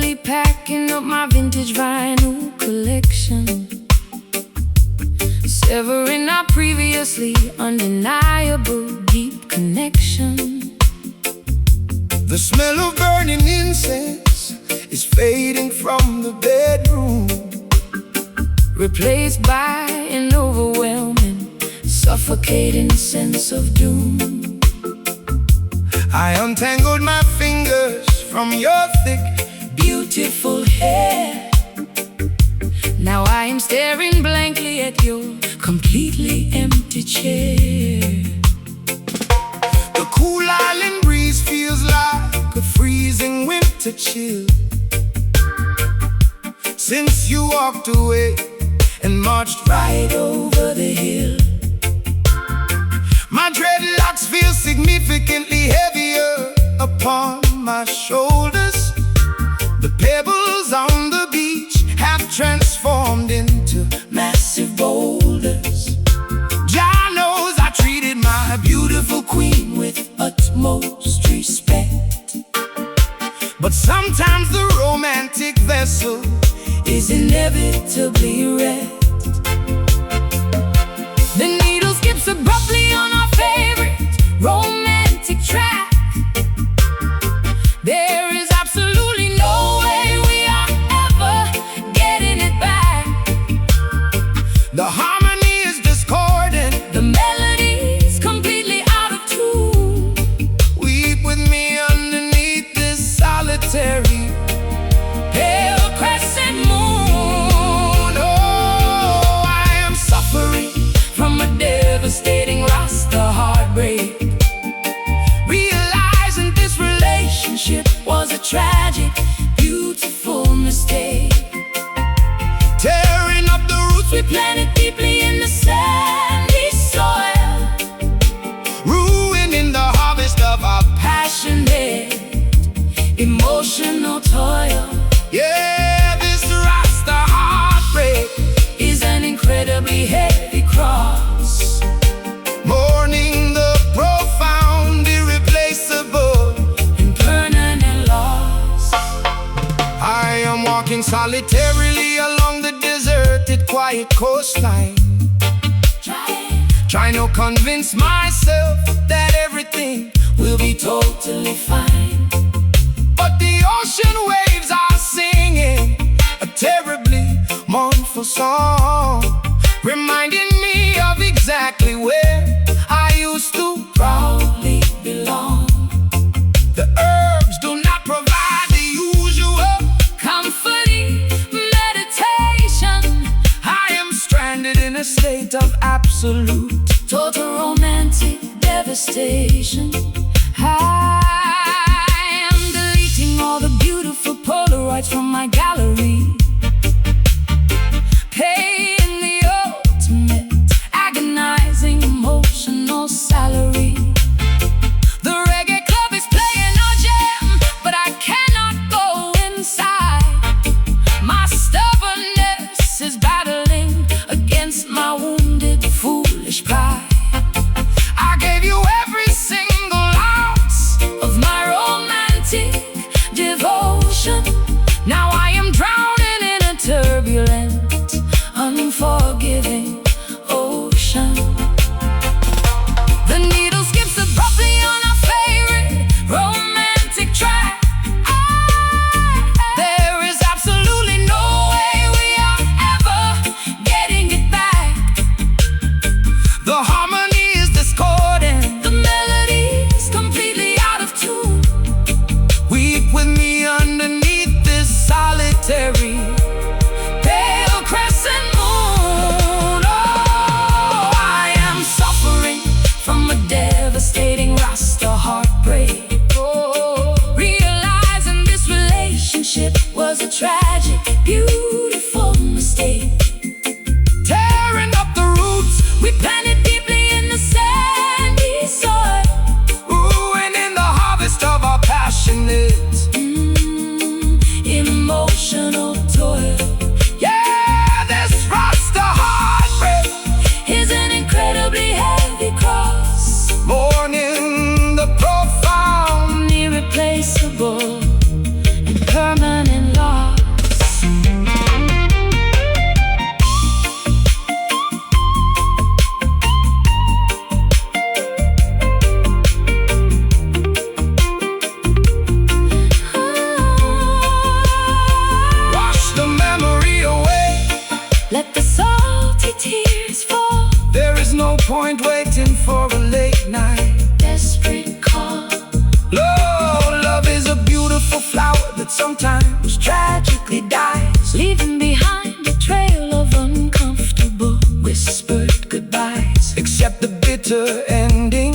Carefully packing up my vintage vinyl collection, severing our previously undeniable deep connection. The smell of burning incense is fading from the bedroom, replaced by an overwhelming, suffocating sense of doom. I untangled my fingers from your thick, beautiful hair. Now I am staring blankly at your completely empty chair. The cool island breeze feels like a freezing winter chill, since you walked away and marched right over the hill. My dreadlocks feel significantly heavier upon my shoulders. The pebbles on the beach have transformed into massive boulders. Jah knows I treated my beautiful queen with utmost respect, but sometimes the romantic vessel is inevitably wrecked. The needle skips abruptly on our favorite romantic track. There is absolutely no way we are ever getting it back. The harmony is discordant, the melody's completely out of tune. Weep with me underneath this solitary pale crescent moon. Oh, I am suffering from a devastating Rasta heartbreak, realizing this relationship was a tragic, beautiful mistake. tearing up the roots We planted deeply in the sandy soil, ruining the harvest of our passionate, emotional toil. Yeah, this Rasta heartbreak Is an incredibly heavy cross, mourning the profound, irreplaceable. and permanent loss. I am walking solitarily along the deserted, quiet coastline, trying to convince myself that everything We'll be totally fine. but the ocean waves are singing a terribly mournful song, reminding me of exactly where I used to Proudly belong. The herbs do not provide the usual Comforting meditation. I am stranded in a state of absolute Total romantic devastation. I am deleting all the beautiful Polaroids from my gallery, paying the ultimate, agonizing, emotional salary. The reggae club is playing our jam, but I cannot go inside. My stubbornness is battling against my wounded, foolish pride. I gave you every single ounce Of my romantic devotion, now I am drowning in a turbulent, unforgiving ocean. The needle skips abruptly on our favorite romantic track. There is absolutely no way we are ever getting it back. The harmony is discordant. The melody's completely out of tune. Weep with me underneath this solitary Pale crescent moon. Oh, I am suffering from a devastating Rasta heartbreak. oh, Realizing this relationship was a tragic, beautiful mistake. tearing up the roots, We planted deeply in the sandy soil, ruining the harvest of our passionate. emotional toil. Yeah, this Rasta heartbreak, Is an incredibly heavy cross, mourning the profound, irreplaceable, and permanent loss. bitter ending.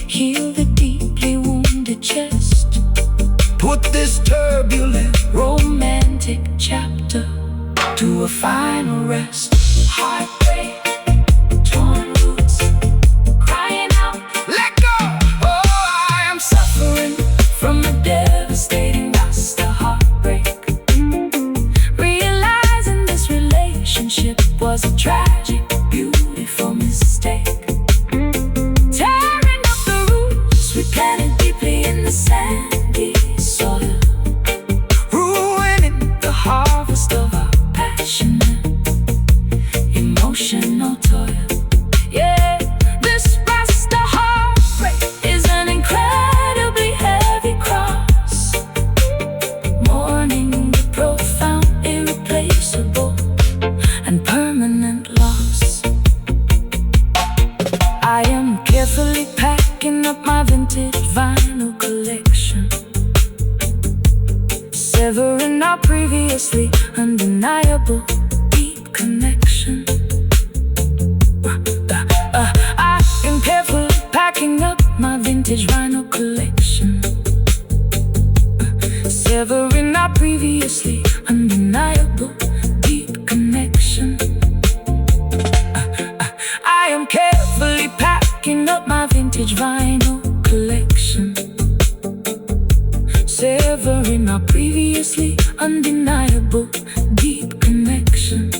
Heal the deeply wounded chest. Put this turbulent Romantic chapter to a final rest. Heartbreak, torn roots, crying out, let go. Oh, I am suffering from a devastating Rasta heartbreak. Realizing this relationship was a tragic, beautiful mistake. Tearing up the roots we planted deeply in the sandy soil, ruining the harvest of our passionate, emotional toil. Yeah, this Rasta heartbreak is an incredibly heavy cross, mourning the profound, irreplaceable, and permanent loss. I am carefully packing up my vintage vinyl collection, severing our previously undeniable deep connection. I am carefully packing up my vintage vinyl collection, severing our previously undeniable deep connection. I am carefully packing up my vintage vinyl collection, severing our previously undeniable deep connection.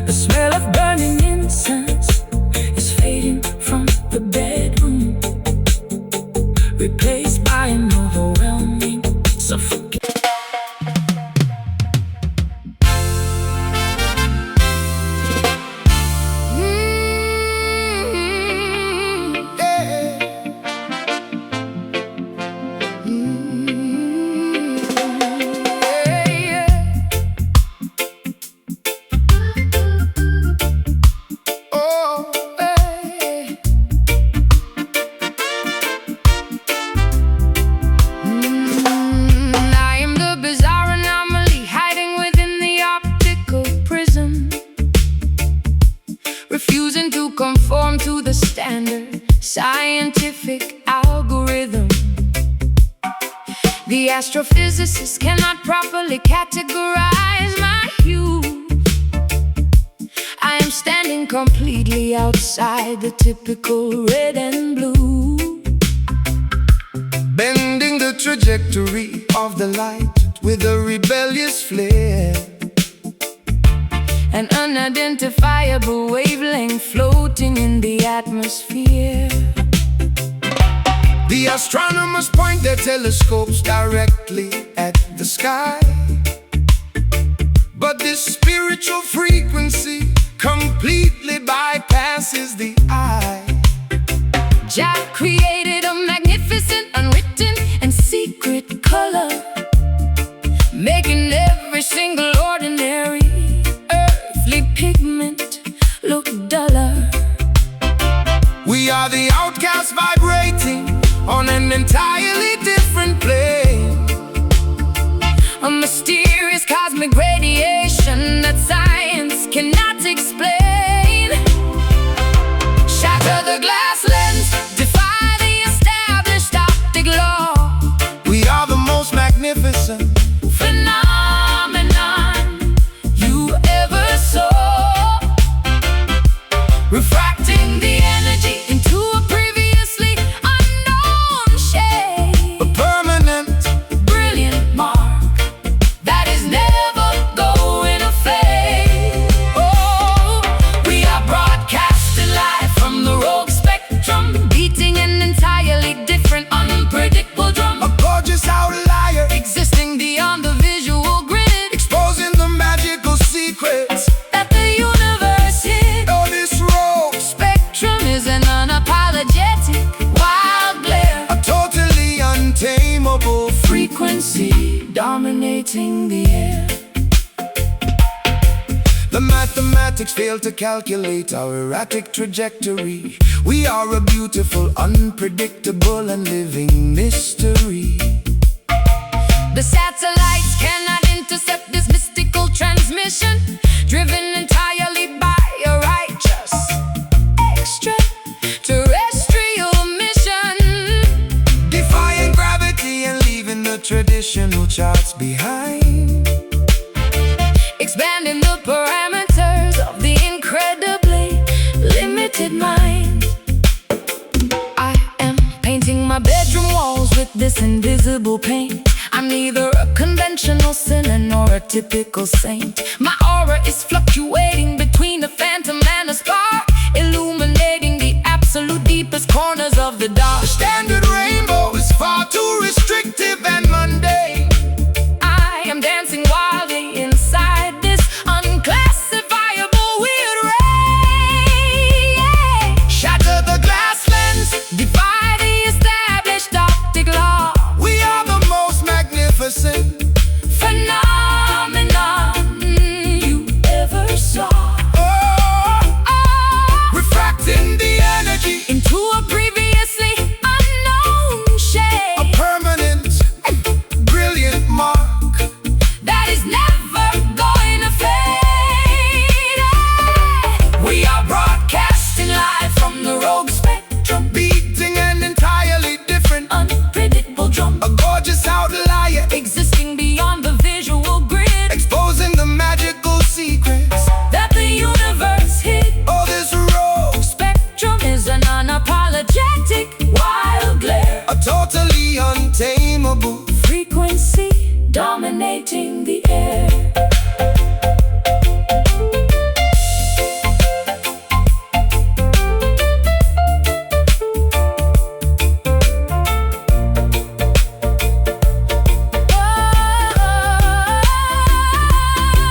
The smell of burning incense is fading from the bedroom, replaced by an overwhelming suffocation. I am the bizarre anomaly hiding within the optical prism, refusing to conform to the standard scientific algorithm. The astrophysicists cannot properly categorize my hue. I am standing completely outside the typical red and blue, bending the trajectory of the light with a rebellious flare, an unidentifiable wavelength floating in the atmosphere. The astronomers point their telescopes directly at the sky, but this spiritual frequency completely bypasses the eye. Jah created a magnificent, unwritten, and secret color, making every single ordinary earthly pigment look duller. We are the outcasts vibrating on an entirely different plane, A mysterious cosmic radiation that science cannot explain. Shatter the glass lens, defy the established optic law. we are the most magnificent Phenomenon you ever saw, refracting the energy into a previously unknown shade. a permanent. Brilliant mark that is never going to fade. Oh, we are broadcasting live from the rogue spectrum, beating an entirely different, unpredictable drum, A gorgeous outlier, existing beyond the visual grid, exposing the magical secrets. that the universe hid. Oh, this rogue, Spectrum is an unapologetic wild glare, a totally untamable frequency dominating the air. The mathematics fail to calculate our erratic trajectory. We are a beautiful, unpredictable, and living mystery. The satellites cannot intercept this mystical transmission, driven entirely by a righteous extra traditional charts behind. Expanding the parameters of the incredibly limited mind. I am painting my bedroom walls with this invisible paint. I'm neither a conventional sinner nor a typical saint. My aura is fluctuating between a phantom and a spark, illuminating the absolute deepest corners of the dark. The standard rainbow is far too restrictive and mundane. I am dancing wildly inside this unclassifiable weird ray. Shatter the glass lens, Defy the established optic law. we are the most magnificent Phenomenon you ever saw. Refracting the energy Into a previously unknown shade. a permanent, brilliant mark. That is never going to fade. We are broadcasting live from the rogue spectrum, Beating an entirely different, unpredictable drum, a gorgeous outlier, existing beyond the visual grid exposing the magical secrets. that the universe hid. Oh, this rogue, Spectrum is an unapologetic wild glare, a totally untamable frequency dominating the air.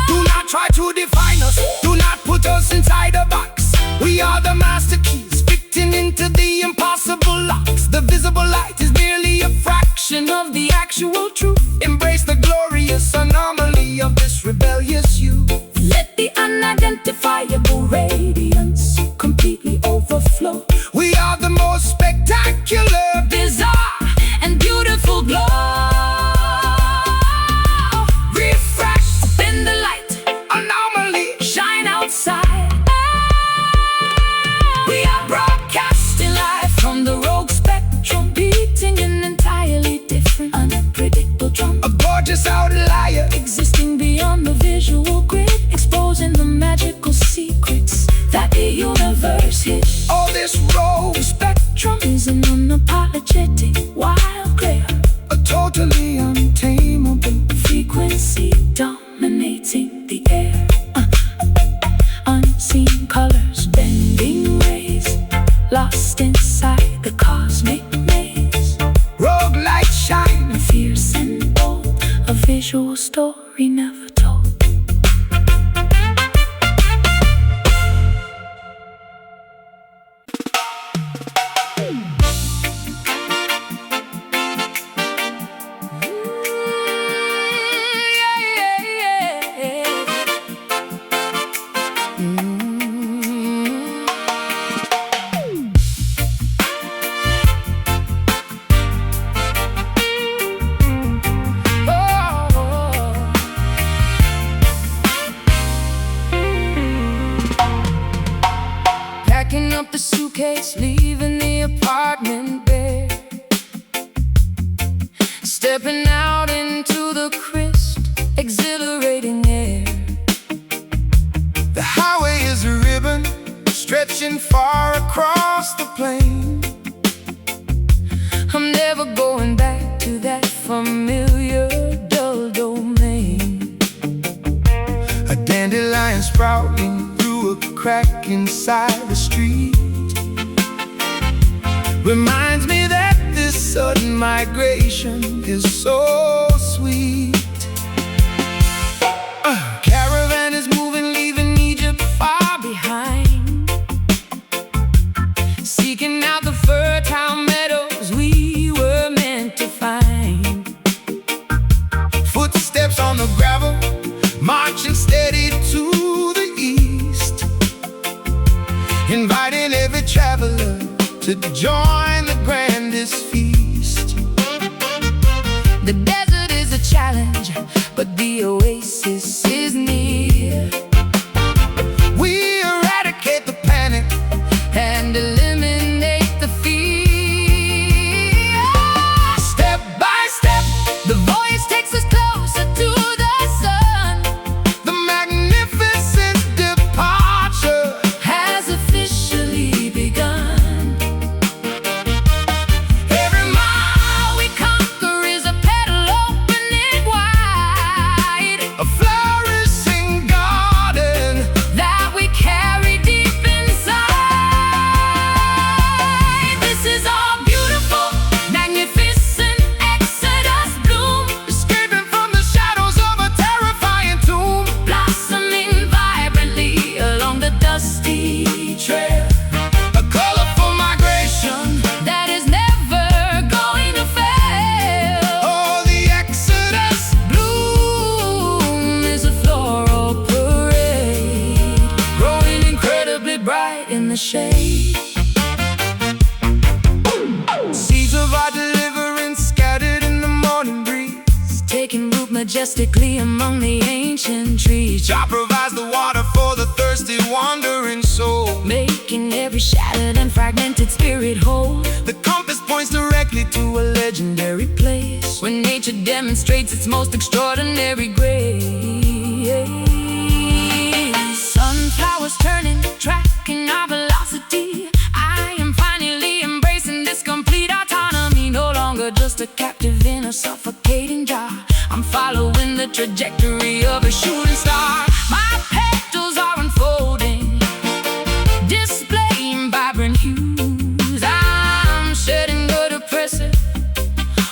Do not try to define us, do not put us inside a box. We are the master keys, fitting into the impossible locks. The visible light is merely a fraction Of the actual truth, Embrace the glorious anomaly of this rebellious youth. let the unidentifiable radiance completely overflow. We are the most spectacular, Bizarre and beautiful glow. Refract in the light, anomaly, shine outside. We are broadcasting live from the rogue spectrum, beating an entirely different, unpredictable drum, a gorgeous outlier, existing beyond the visual grid, exposing the magical secrets that the universe hid. all this rogue, Spectrum is an unapologetic wild glare, a totally untamable frequency dominating the air. Unseen colors, bending rays, lost inside the cosmic maze. rogue light shine. Fierce and bold, a visual story never told. Packing up the suitcase, leaving the apartment bare, stepping out into the crisp, exhilarating air. The highway is a ribbon stretching far across the plain. I'm never going back to that familiar dull domain. A dandelion sprouting through a crack inside the street reminds me that this sudden migration is so sweet. Caravan is moving, leaving Egypt far Behind, seeking out the fertile meadows we were meant to find. Footsteps on the gravel, marching steady to the east, inviting every traveler to join the grandest feast. The desert is a challenge, but the oasis is near. We eradicate the panic And eliminate the fear. Step by step, the voice the shade. Seeds of our deliverance scattered in the morning breeze, taking root majestically among the ancient trees. Jah provides the water for the thirsty wandering soul, making every shattered and fragmented spirit whole. The compass points directly to a legendary place, where nature demonstrates its most extraordinary grace. Sunflowers turning, tracking our velocity. I am finally embracing this complete autonomy. No longer just a captive in a suffocating jar. I'm following the trajectory of a shooting star. My petals are unfolding, displaying vibrant hues. I'm shedding the depressive,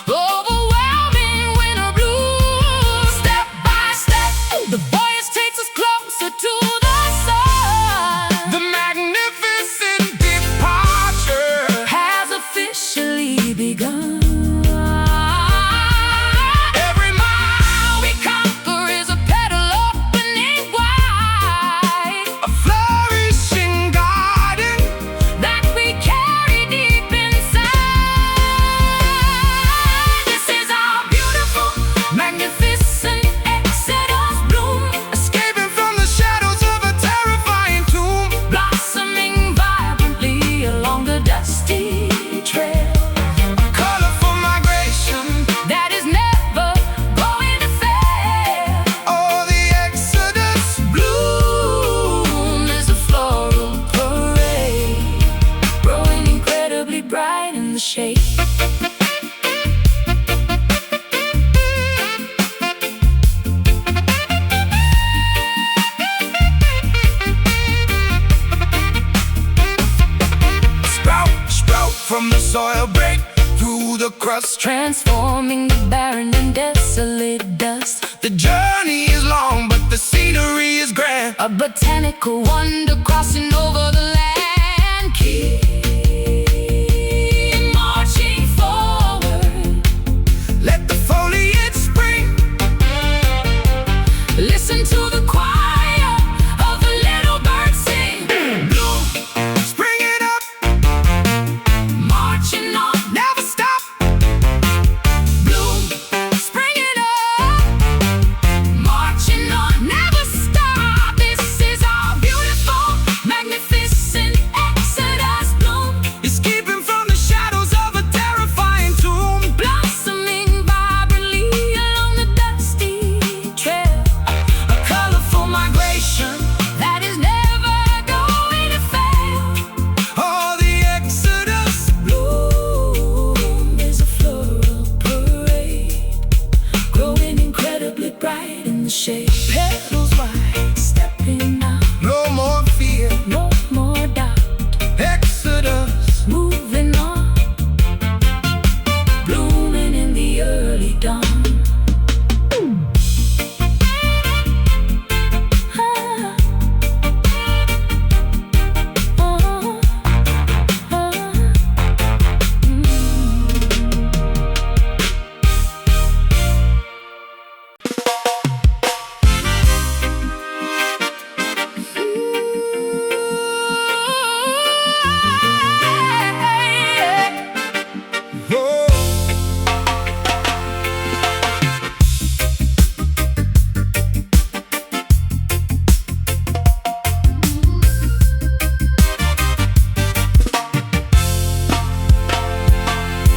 overwhelming winter blues. Step by step, the voice takes us closer to the sun. The magnificent departure has officially begun. From the soil, break through the crust, transforming the barren and desolate dust. The journey is long, but the scenery is grand, a botanical wonder crossing over the land. Keep marching forward, let the foliage spring. Listen to the choir of the little birds sing. Bloom, spring it up, marching on, never stop. Bloom, spring it up, marching on, never stop. This is our beautiful, magnificent exodus. Bloom is keeping from the shadows of a terrifying tomb, blossoming vibrantly along the dusty trail. A colorful migration that is never going to fail. Oh, the exodus. Bloom is a floral parade, growing incredibly bright in the shade. Petals white, stepping out, No more fear, no more doubt. exodus. Moving on, blooming in the early dawn. Ah. Oh. Oh. Oh.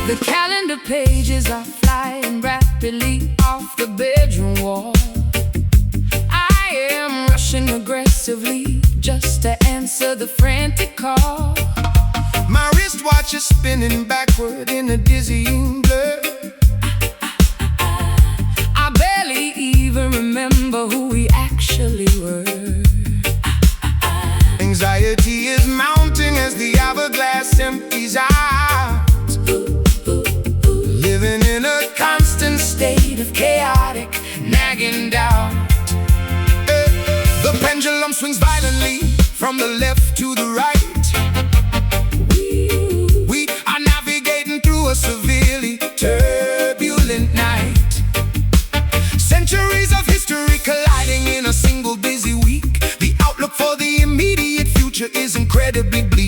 The calendar pages are flying rapidly off the bedroom wall. I am rushing aggressively just to answer the frantic call. My wristwatch is spinning backward in a dizzying blur. I barely even remember who we actually were. Anxiety is mounting as the hourglass empties out, living in a constant State of chaotic, nagging doubt. The pendulum swings violently from the left to the right. We are navigating through a severely turbulent night. Centuries of history colliding in a single busy week. The outlook for the immediate future is incredibly bleak.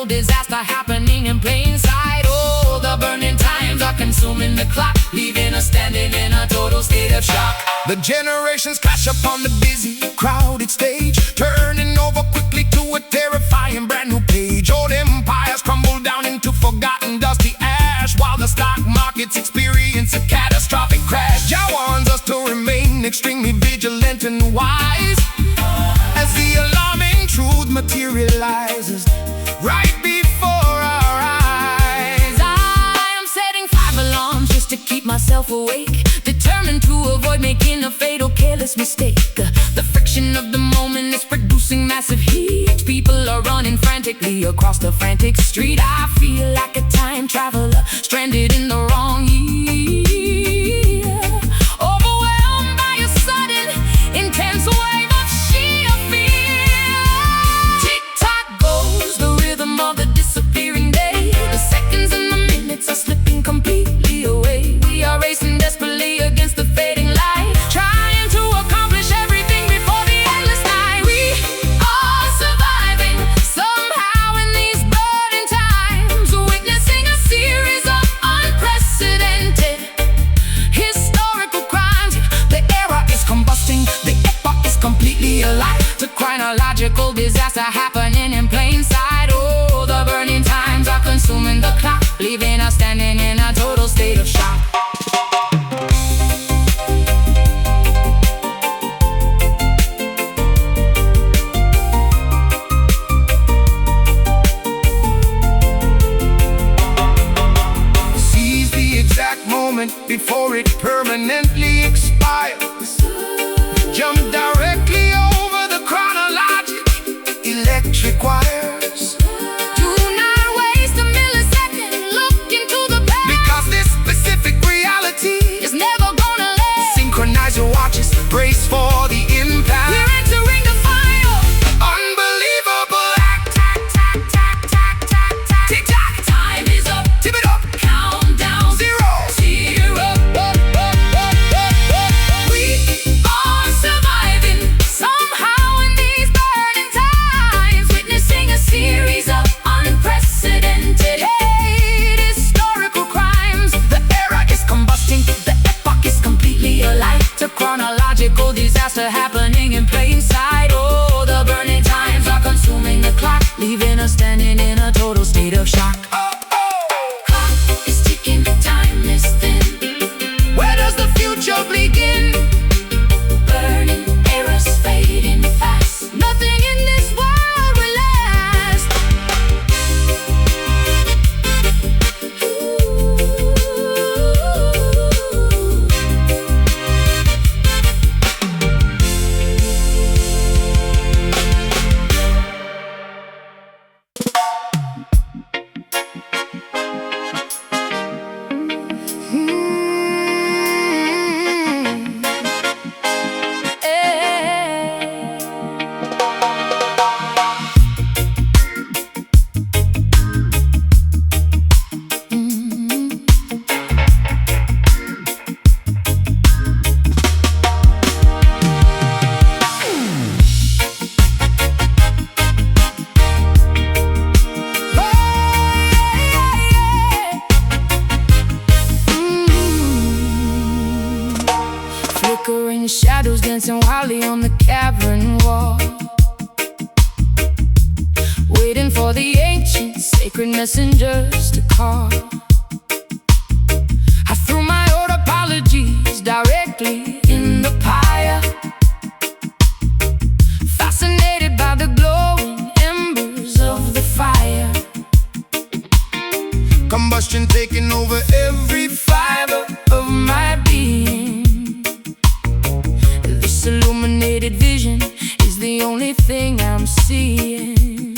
ecological disaster happening in plain sight. Oh, the burning times are consuming the clock, leaving us standing in a total state of shock. The generations clash upon the busy, crowded stage, turning over quickly to a terrifying brand new page. Old empires crumble down into forgotten dusty ash, while the stock markets experience a catastrophic crash. Jah warns us to remain extremely vigilant and wise, as the alarming truth materializes right before our eyes. I am setting 5 alarms just to keep myself awake, determined to avoid making a fatal careless mistake. The friction of the moment is producing massive heat. People are running frantically across the frantic street. I feel like a time traveler stranded in the wrong year, overwhelmed by a sudden intense wave of sheer fear. Tick-tock goes the rhythm of the disappearing day. The seconds and the minutes are slipping completely away. We are racing desperately against the fading light, trying to accomplish everything before the endless night. We are surviving somehow in these burning times, witnessing a series of unprecedented historical crimes. The era is combusting, the epoch is completely alive. The chronological disaster happening in plain sight. Oh, the burning times are consuming the clock, leaving us standing in a total state of shock. Seize the exact moment before it permanently expires. Jump directly over the chronologic electric wires, Do not waste a millisecond, look into the past, because this specific reality it's never gonna last. synchronize your watches, brace for the impact. We're entering the final. Unbelievable act, tack, tack, tack, tack, tack, tack. Tick tock, Time is up, tip it up, countdown, zero. cheer up. We are surviving somehow in these burning times, witnessing a series of unprecedented historical crimes. The era is combusting, The epoch is completely alive. The chronological disaster happening in plain sight. Oh, the burning times are consuming the clock, leaving us standing in a total state of shock. Clock is ticking, time is thin. where does the future begin? Burning eras fading fast. Nothing in this world will last. Flickering shadows dancing wildly on the cavern wall, waiting for the ancient sacred messengers to call. I threw my old apologies directly in the pyre, fascinated by the glowing embers of the fire. Combustion taking over every Fiber of my being, this illuminated vision is the only thing I'm seeing.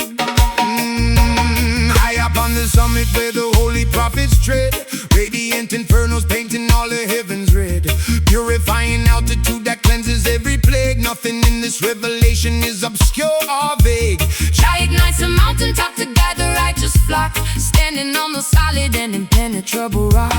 high up on the summit where the holy prophets tread. Radiant infernos painting all the heavens red. Purifying altitude that cleanses every plague. Nothing in this revelation is obscure or vague. Jah ignites a mountaintop to guide the righteous flock, standing on the solid and impenetrable rock.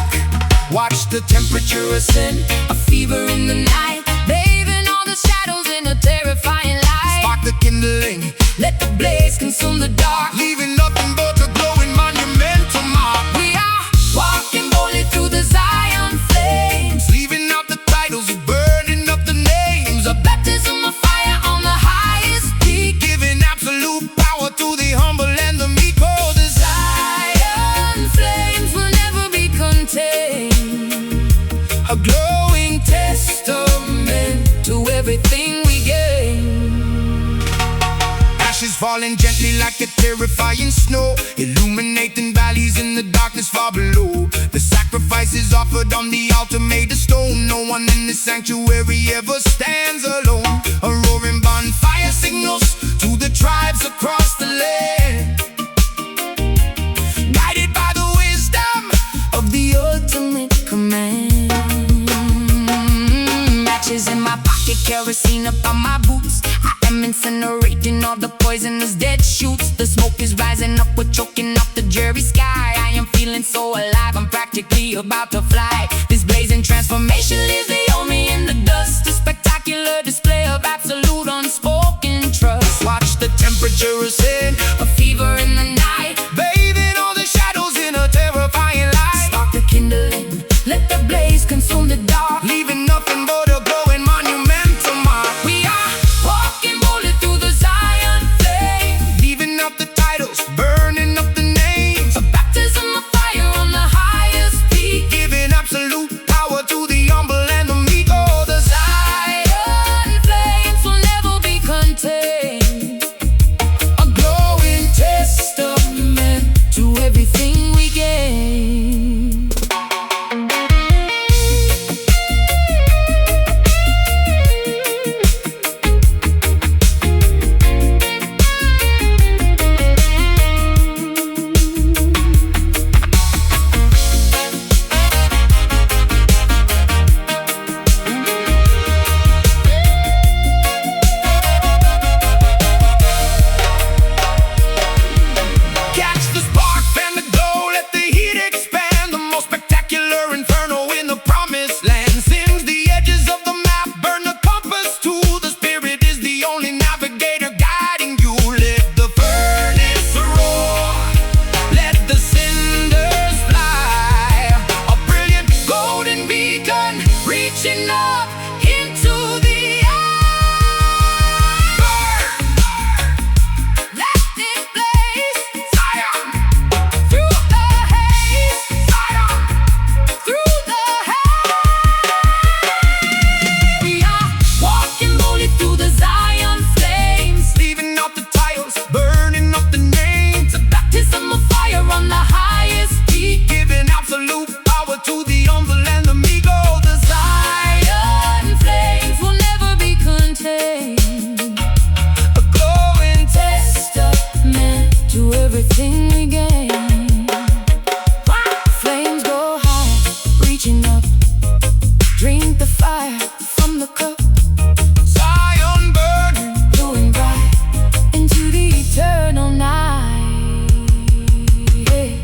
Watch the temperature ascend, A fever in the night, bathing all the shadows in a terrifying light. spark the kindling, Let the blaze consume the dark. leaving nothing but a falling gently like a terrifying snow, illuminating valleys in the darkness far below. The sacrifices offered on the altar made of stone. No one in the sanctuary ever stands alone. A roaring bonfire signals to the tribes across the land, guided by the wisdom of the ultimate command. Matches in my pocket, kerosene up on my boots. I am incinerating all the poisonous dead shoots. The smoke is rising up, we're choking up the dreary sky. I am feeling so alive, I'm practically about to fly. This blazing transformation leaves me only in the dust. A spectacular display of absolute unspoken trust. Watch the temperature ascend, a fever in the night, bathing all the shadows in a terrifying light. Spark the kindling, let the blaze consume the dark, leaving nothing but a glowing monumental mark. We are walking boldly through the Zion flame, leaving up the titles, burning up the names. A baptism of fire on the highest peak, giving absolute power to the humble and the meek. Oh, the Zion flames will never be contained, a glowing testament to everything we gain. Catch the spark, fan the glow, let the heat expand. The most spectacular inferno in the promised land. Singe the edges of the map, burn the compass too. The spirit is the only navigator guiding you. Let the furnace roar, let the cinders fly. A brilliant golden beacon reaching up into the eye. Burn, let it blaze, Zion, through the haze, Zion, through the haze. We are walking boldly through the Zion flames, leaving out the titles, burning up the names. A baptism of fire on the highest peak, giving absolute power to the humble and the meek. Oh, the Zion flames will never be contained, a glowing testament to everything we gain. Flames go high, reaching up, drink the fire from the cup. Zion burning, glowing bright into the eternal night. Yeah.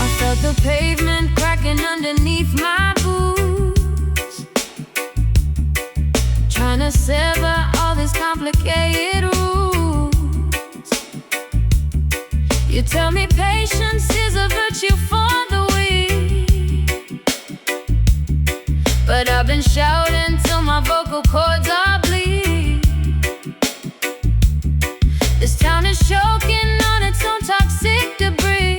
I felt the pavement cracking underneath my boots, trying to sever all these complicated roots. You tell me patience is a virtue for the weak, but I've been shouting till my vocal cords are bleed. This town is choking on its own toxic debris.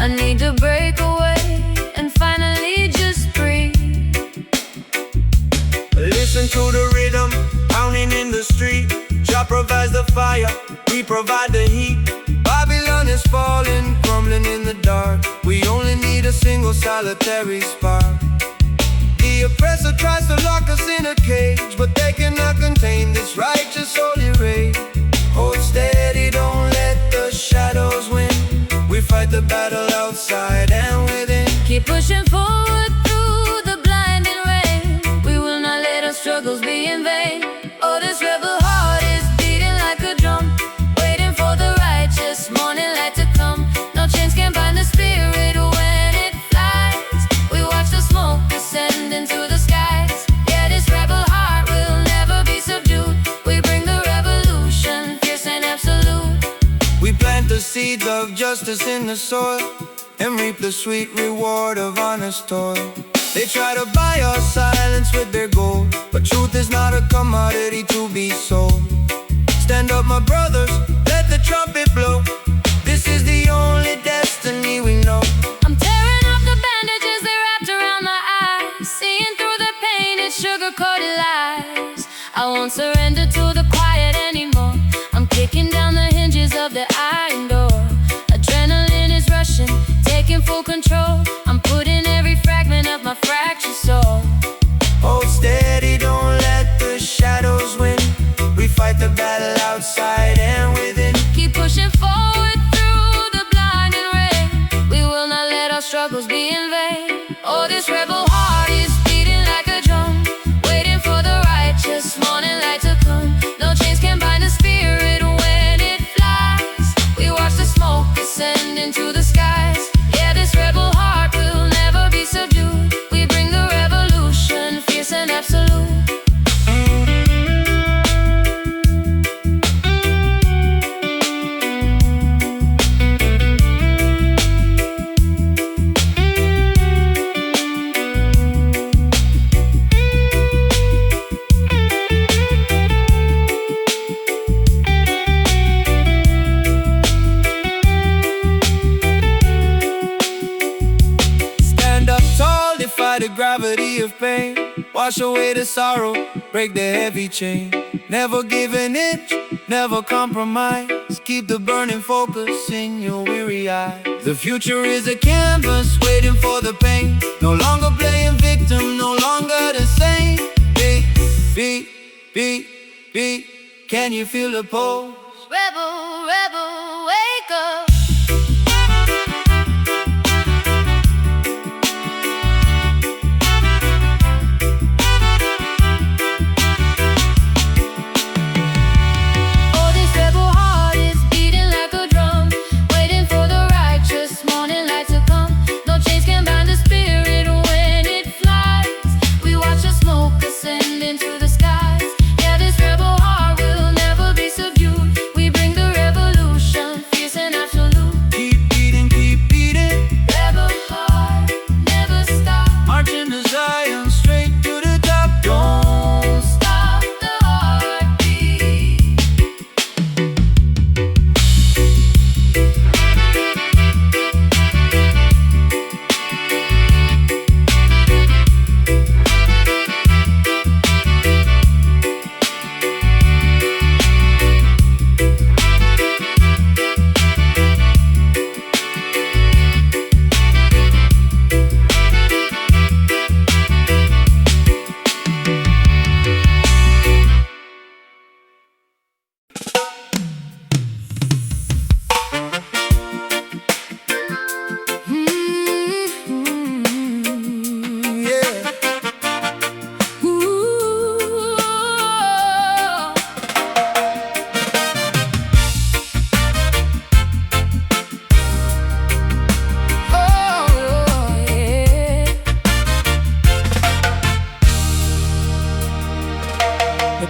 I need to break away and finally just breathe. Listen to the rhythm, pounding in the street. Jah provides the fire, we provide the heat. Babylon is falling, crumbling in the dark. We only need a single solitary spark. The oppressor tries to lock us in a cage, but they cannot contain this righteous holy rage. Hold steady, don't let the the battle outside and within. Keep pushing forward through the blinding rain. We will not let our struggles be in vain. Oh, this rebel heart is beating like a drum, waiting for the righteous morning light to come. No chains can bind the spirit when it flies. We watch the smoke ascend into the skies. Yeah, this rebel heart will never be subdued. We bring the revolution, fierce and absolute. We plant the seeds of justice in the soil and reap the sweet reward of honest toil. They try to buy our silence with their gold, but truth is not a commodity to be sold. Stand up, my brothers, let the trumpet blow. This is the only destiny we know. I'm tearing off the bandages they wrapped around my eyes, seeing through the painted sugar-coated lies. I won't surrender to the quiet anymore. I'm kicking down the hinges of the iron door. Adrenaline is rushing, taking full control. I'm putting every fragment of my fractured soul. Hold steady, don't let the shadows win. We fight the battle outside and within. Keep pushing forward through the blinding rain. We will not let our struggles be in vain. Oh, this rebel heart is beating like a drum, waiting for the righteous morning light to come. No chains can bind the spirit when it flies. We watch the smoke ascend into the skies. Yeah, this rebel heart will never be subdued. We bring the revolution, fierce and absolute. The gravity of pain, wash away the sorrow, break the heavy chain. Never give an inch, never compromise. Keep the burning focus in your weary eyes. The future is a canvas waiting for the pain. No longer playing victim, no longer the same. Beat, beat, beat, beat. Can you feel the pulse? Rebel, rebel, wake up.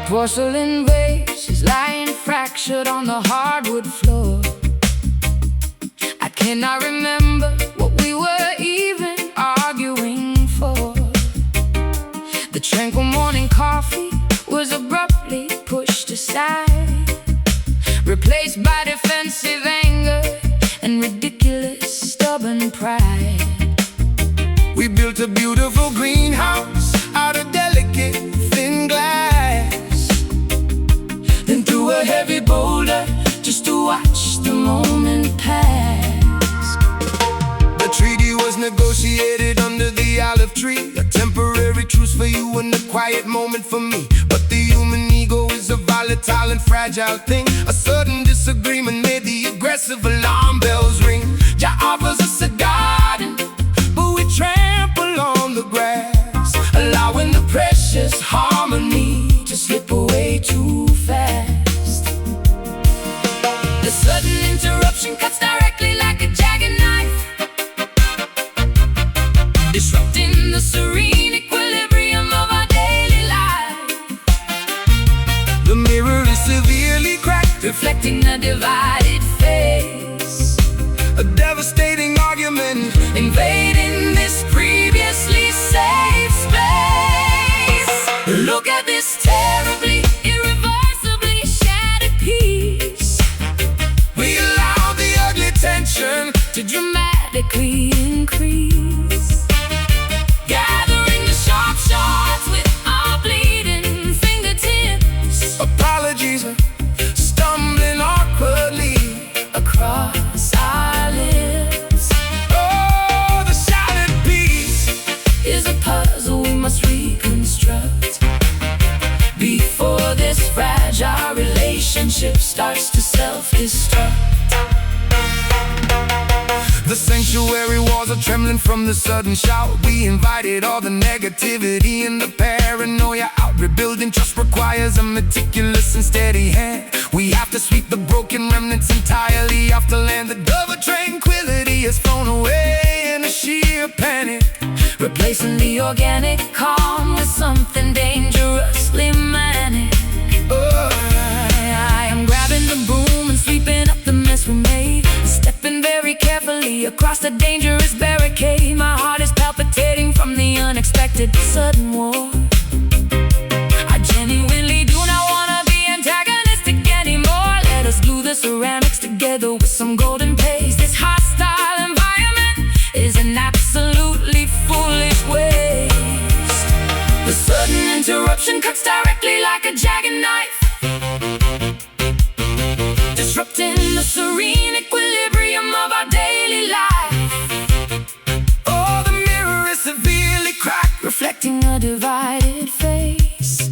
Porcelain vase is lying fractured on the hardwood floor. I cannot remember what we were even arguing for. The tranquil morning coffee was abruptly pushed aside, replaced by defensive anger and ridiculous stubborn pride. We built a beautiful greenhouse out of delicate thin glass, then threw a heavy boulder just to watch the moment pass. The treaty was negotiated under the olive tree, a temporary truce for you and a quiet moment for me. But the human ego is a volatile and fragile thing. A sudden disagreement made the aggressive alarm bells ring. Jah offers us a garden, but we trample on the grass, allowing the precious harmony to slip away too fast. The sudden interruption cuts directly like a jagged knife, disrupting the serene equilibrium of our daily life. The mirror is severely cracked, reflecting a divided face. A devastating argument invading this previously safe space. Look at this terribly, irreversibly shattered piece. We allow the ugly tension to dramatically increase, gathering the sharp shards with our bleeding fingertips. Apologies are stumbling awkwardly across our lips. Oh, the shattered piece is a puzzle we must reconstruct before this fragile relationship starts to self-destruct. The sanctuary walls are trembling from the sudden shout. We invited all the negativity and the paranoia out. Rebuilding trust requires a meticulous and steady hand. We have to sweep the broken remnants entirely off the land. The dove of tranquility is flown away in a sheer panic, replacing the organic calm with something dangerously manic. Oh, I am grabbing the broom and sweeping up the mess we made, stepping very carefully across the dangerous barricade. My heart is palpitating from the unexpected sudden war. I genuinely do not want to be antagonistic anymore. Let us glue the ceramics together with some golden paste. This hostile environment is an absolutely foolish waste. The sudden interruption cuts directly like a jagged knife, disrupting the serene equilibrium of our daily life. Oh, the mirror is severely cracked, reflecting a divided face.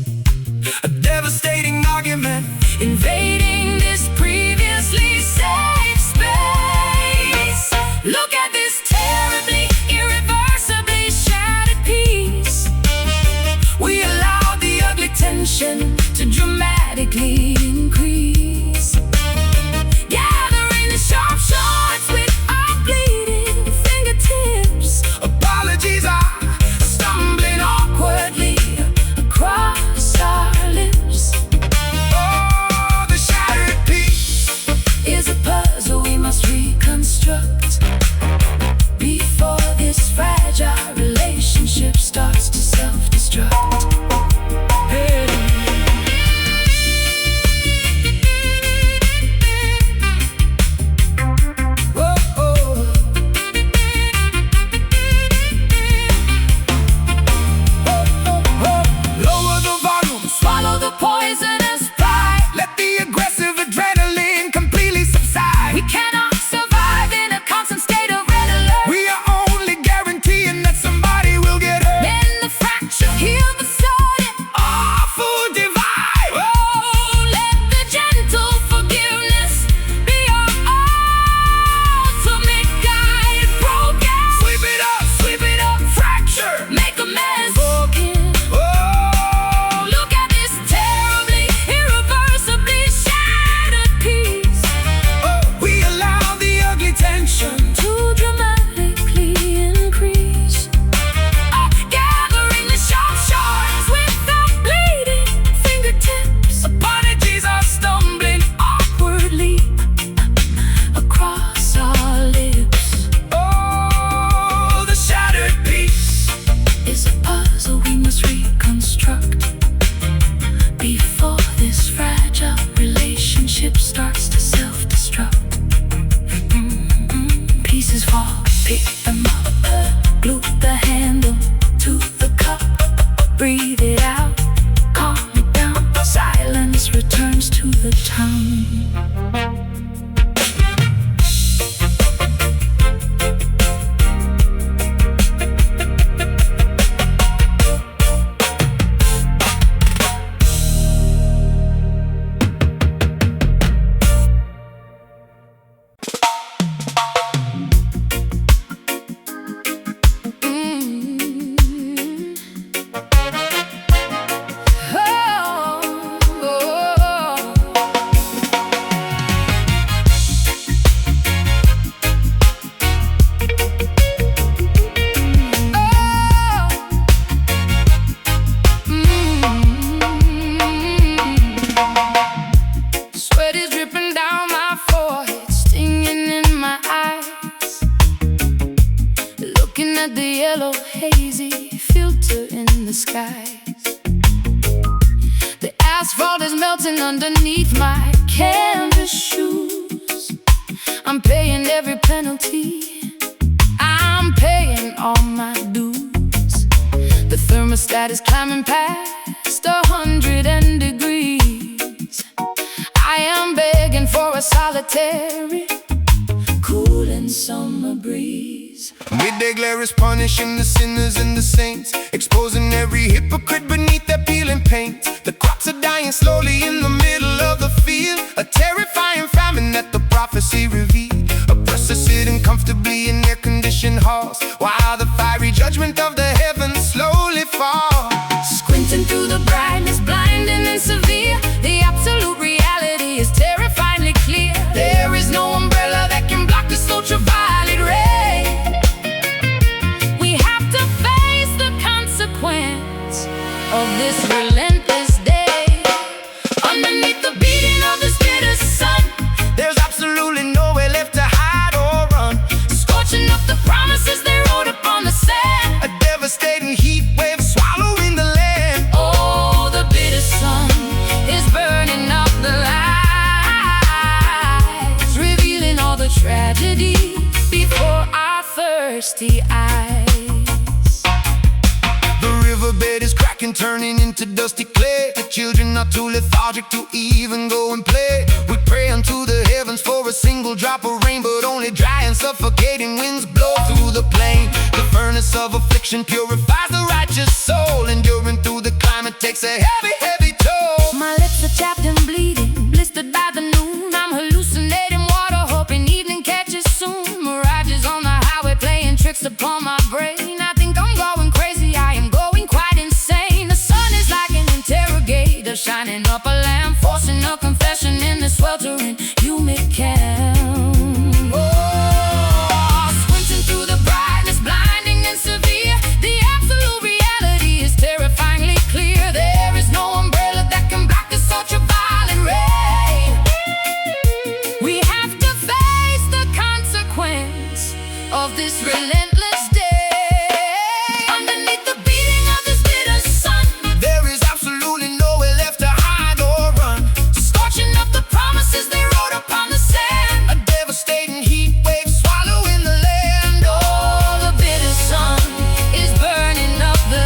A devastating argument invading this previously safe space. Look at this terribly, irreversibly shattered piece. We allow the ugly tension to dramatically increase, gathering the sharp shards with our bleeding fingertips. Apologies are stumbling awkwardly across our lips. Oh, the shattered piece is a puzzle we must reconstruct before this fragile relationship starts to self-destruct. Hey. We cannot survive in a constant state of red alert. We are only guaranteeing that somebody will get hurt. Mend the fracture, heal the sudden awful divide. Oh, let the gentle forgiveness be our ultimate guide. Broken, sweep it up, fracture, make amends. Broken. Oh, look at this terribly, irreversibly shattered piece. We allow the ugly tension to dramatically increase, gathering the sharp shards with our bleeding fingertips. Apologies are stumbling awkwardly across our lips. Oh, the shattered piece is a puzzle we must reconstruct before this fragile relationship starts to self-destruct. Pieces fall, pick them up, glue the handle to the cup, breathe it out, calm it down. Silence returns to the town. at the yellow hazy filter in the skies. The asphalt is melting underneath my canvas shoes. I'm paying every penalty, I'm paying all my dues. The thermostat is climbing past 100 degrees. I am begging for a solitary, cooling summer breeze. Midday glare is punishing the sinners and the saints, exposing every hypocrite beneath their peeling paint. The crops are dying slowly in the middle of the field, a terrifying famine that the prophecy revealed. Oppressors sitting comfortably in air-conditioned halls, while the fiery judgment of the heavens slowly falls. Squinting through the brightness, blinding and severe, the absolute reality is terrifyingly clear. There is no umbrella that can block this ultraviolet ray. We have to face the consequence of this relentless day. Underneath the beating of this bitter sun, there's absolutely nowhere left to hide or run. scorching up the promises they wrote upon the sand. A devastating heat wave swallowing the land. Oh, the bitter sun is burning up the lights, revealing all the tragedy before our thirsty eyes. The riverbed is cracking, turning into dusty clay. The children are too lethargic to even go and play. We pray unto the heavens for a single drop of rain, but only dry and suffocating winds blow through the plain. The furnace of affliction purifies the righteous soul. Enduring through the climate takes a heavy, heavy toll. My lips are chapped and bleeding, blistered by the noon. I'm hallucinating water, hoping evening catches soon. Mirages on the highway playing tricks upon my brain. I think I'm going crazy, I am going quite insane. The sun is like an interrogator, shining up a lamp, forcing a confession in the sweltering humid camp. Oh, squinting through the brightness, blinding and severe, the absolute reality is terrifyingly clear. There is no umbrella that can block this ultraviolet ray. We have to face the consequence of this relentless day. Underneath the beating of this bitter sun, There is absolutely nowhere left to hide or run. scorching up the promises they wrote upon the sand. A devastating heat wave swallowing the land. Oh, the bitter sun is burning up the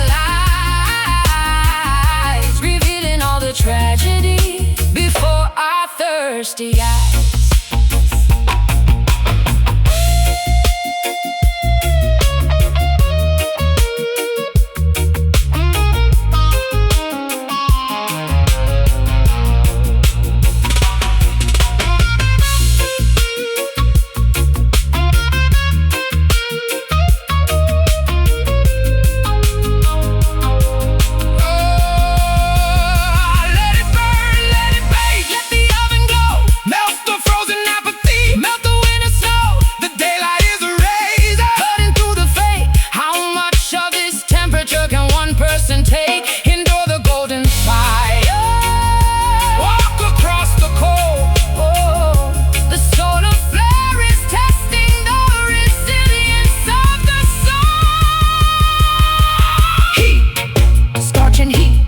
lights, revealing all the tragedy before our thirsty eyes. Let it burn, let it bake, Let the oven glow, melt the frozen apathy, melt the winter snow, the daylight is a razor. cutting through the fate. How much of this temperature can one person take? Endure the golden fire, Walk across the cold. oh, the solar flare is testing the resilience of the sun. Heat, Scorching heat,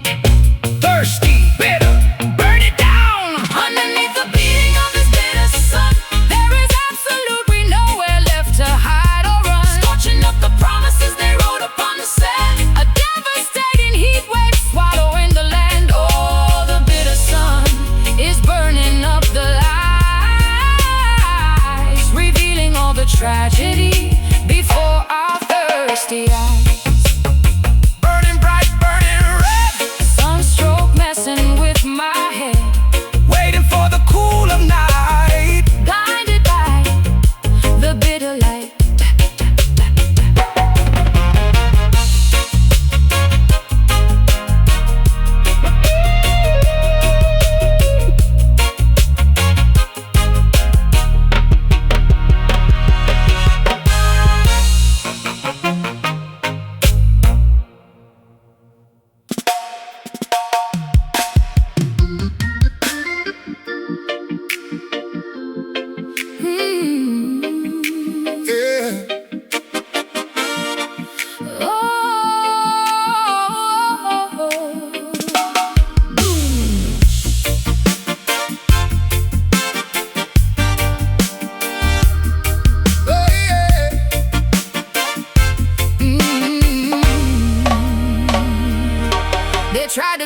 thirsty, bitter, burn it down. underneath the beating of this bitter sun, there is absolutely nowhere left to hide or run. Scorching up the promises they wrote upon the sand, a devastating heat wave swallowing the land. Oh, the bitter sun is burning up the lights, revealing all the tragedy before our thirsty eyes. Burning bright, burning red, Sunstroke messing with my head, waiting for the cool of night. blinded by the bitter light.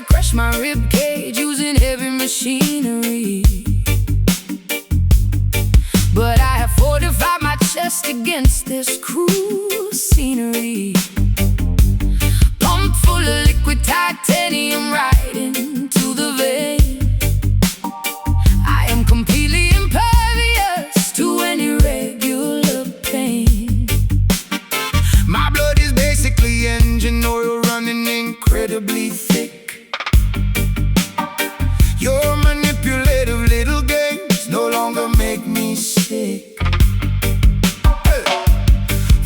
to crush my rib cage using heavy machinery. But I have fortified my chest against this cruel scenery. Pump full of liquid titanium right into the vein. I am completely impervious to any regular pain. My blood is basically engine oil running incredibly thick. Your manipulative little games no longer make me sick.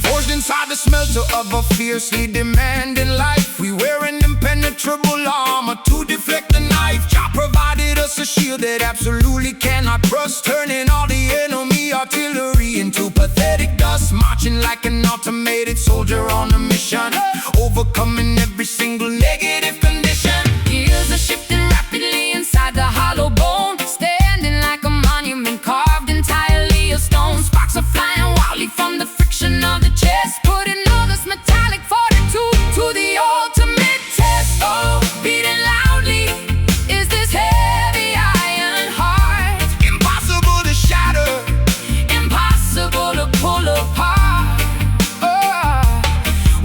Forged inside the smelter of a fiercely demanding life, we wear an impenetrable armor to deflect the knife. Jah provided us a shield that absolutely cannot rust, turning all the enemy artillery into pathetic dust. Marching like an automated soldier on a mission, overcoming every single negative condition. Gears are shifting rapidly inside the hollow bone, standing like a monument carved entirely of stone. Sparks are flying wildly from the friction of the chest, putting all this metallic fortitude to the ultimate test. Oh, beating loudly is this heavy iron heart. Impossible to shatter, Impossible to pull apart.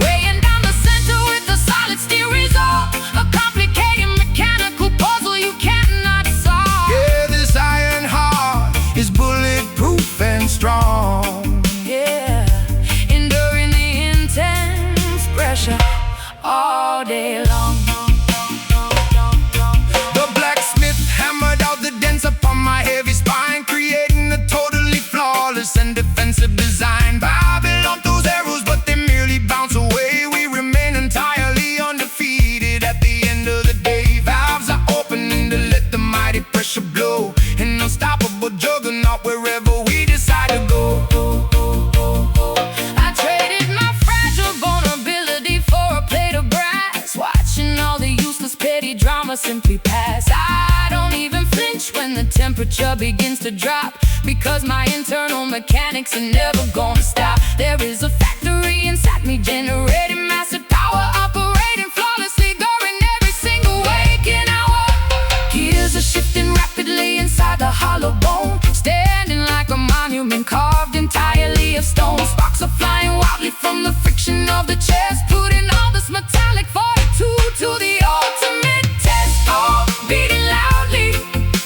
Weighing down the center with a solid steel resolve, a complicated mechanical puzzle you cannot solve. yeah, this iron heart is bulletproof and strong. Yeah, enduring the intense pressure all day long. The blacksmith hammered out the dents upon my heavy spine, creating a totally flawless and defensive design. Babylon throws arrows, but they merely bounce away. We remain entirely undefeated at the end of the day. Valves are opening to let the mighty pressure blow, an unstoppable juggernaut wherever we decide to go. I traded my fragile vulnerability for a plate of brass, watching all the useless petty drama simply pass. I don't even flinch when the temperature begins to drop, because my internal mechanics are never gonna stop. There is a factory inside me generating massive power, operating flawlessly during every single waking hour. Gears are shifting rapidly inside the hollow bone, standing like a monument carved entirely of stone. Sparks are flying wildly from the friction of the chest, putting all this metallic fortitude to the ultimate test. Oh, beating loudly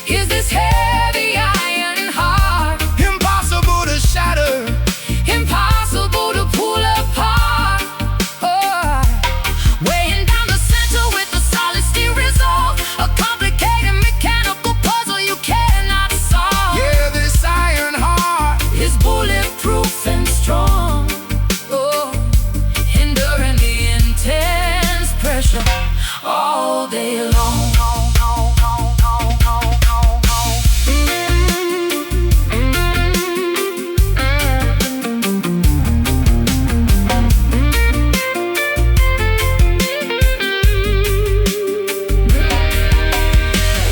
is this heavy iron heart. Impossible to shatter, Impossible to pull apart. Weighing down the center with a solid steel resolve, a complicated mechanical puzzle you cannot solve. yeah, this iron heart Is bulletproof and strong. Oh, enduring the intense pressure all day long.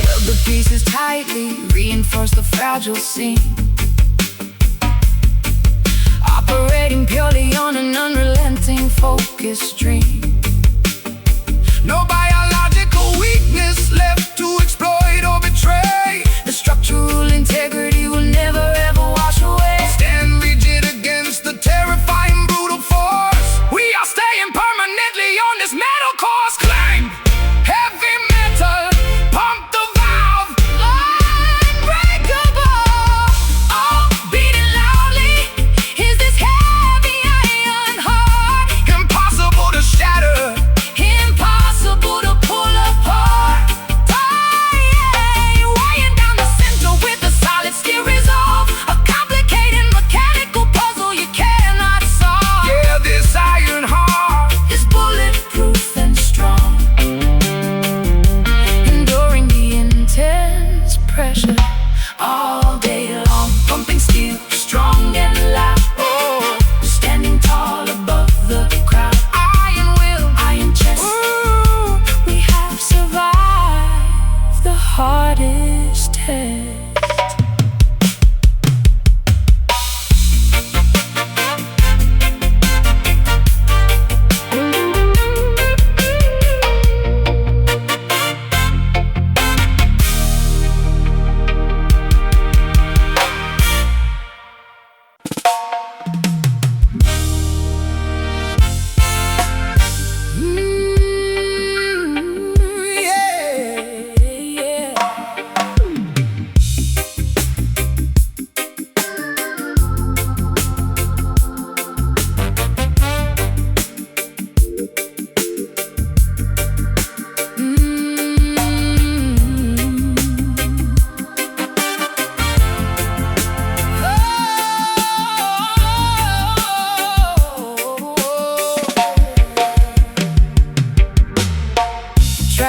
Weld the pieces tightly, reinforce the fragile seam, operating purely on an unrelenting focus stream. no biological weakness left to exploit or betray. The structural integrity will never ever wash away. Stand rigid against the terrifying brutal force. We are staying permanently on this metal course. Climb heavy metal, pump the valve, Unbreakable,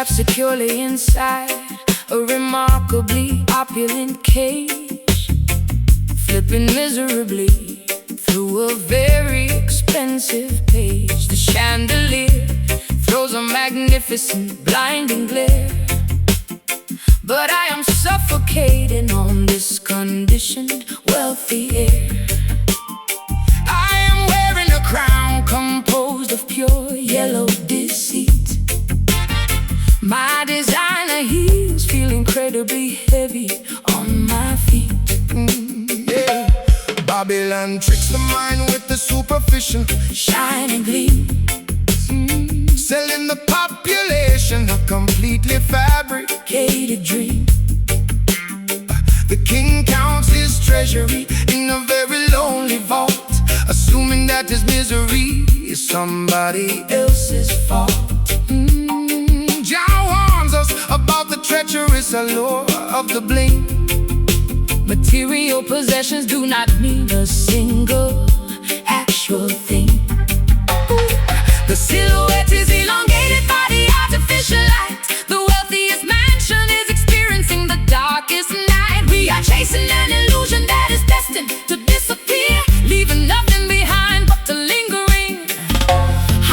trapped securely inside a remarkably opulent cage, flipping miserably through a very expensive page. The chandelier throws a magnificent, blinding glare, but I am suffocating on this conditioned, wealthy air. I am wearing a crown composed of pure yellow deceit. My designer heels feel incredibly heavy on my feet. Yeah. Babylon tricks the mind with the superficial Shining gleam, selling the population a completely fabricated dream. The king counts his treasury in a very lonely vault, assuming that his misery is somebody else's fault. Jah warns us about the treacherous allure of the bling. Material possessions do not mean a single actual thing. The silhouette is elongated by the artificial light. The wealthiest mansion is experiencing the darkest night. We are chasing an illusion that is destined to disappear, leaving nothing behind but the lingering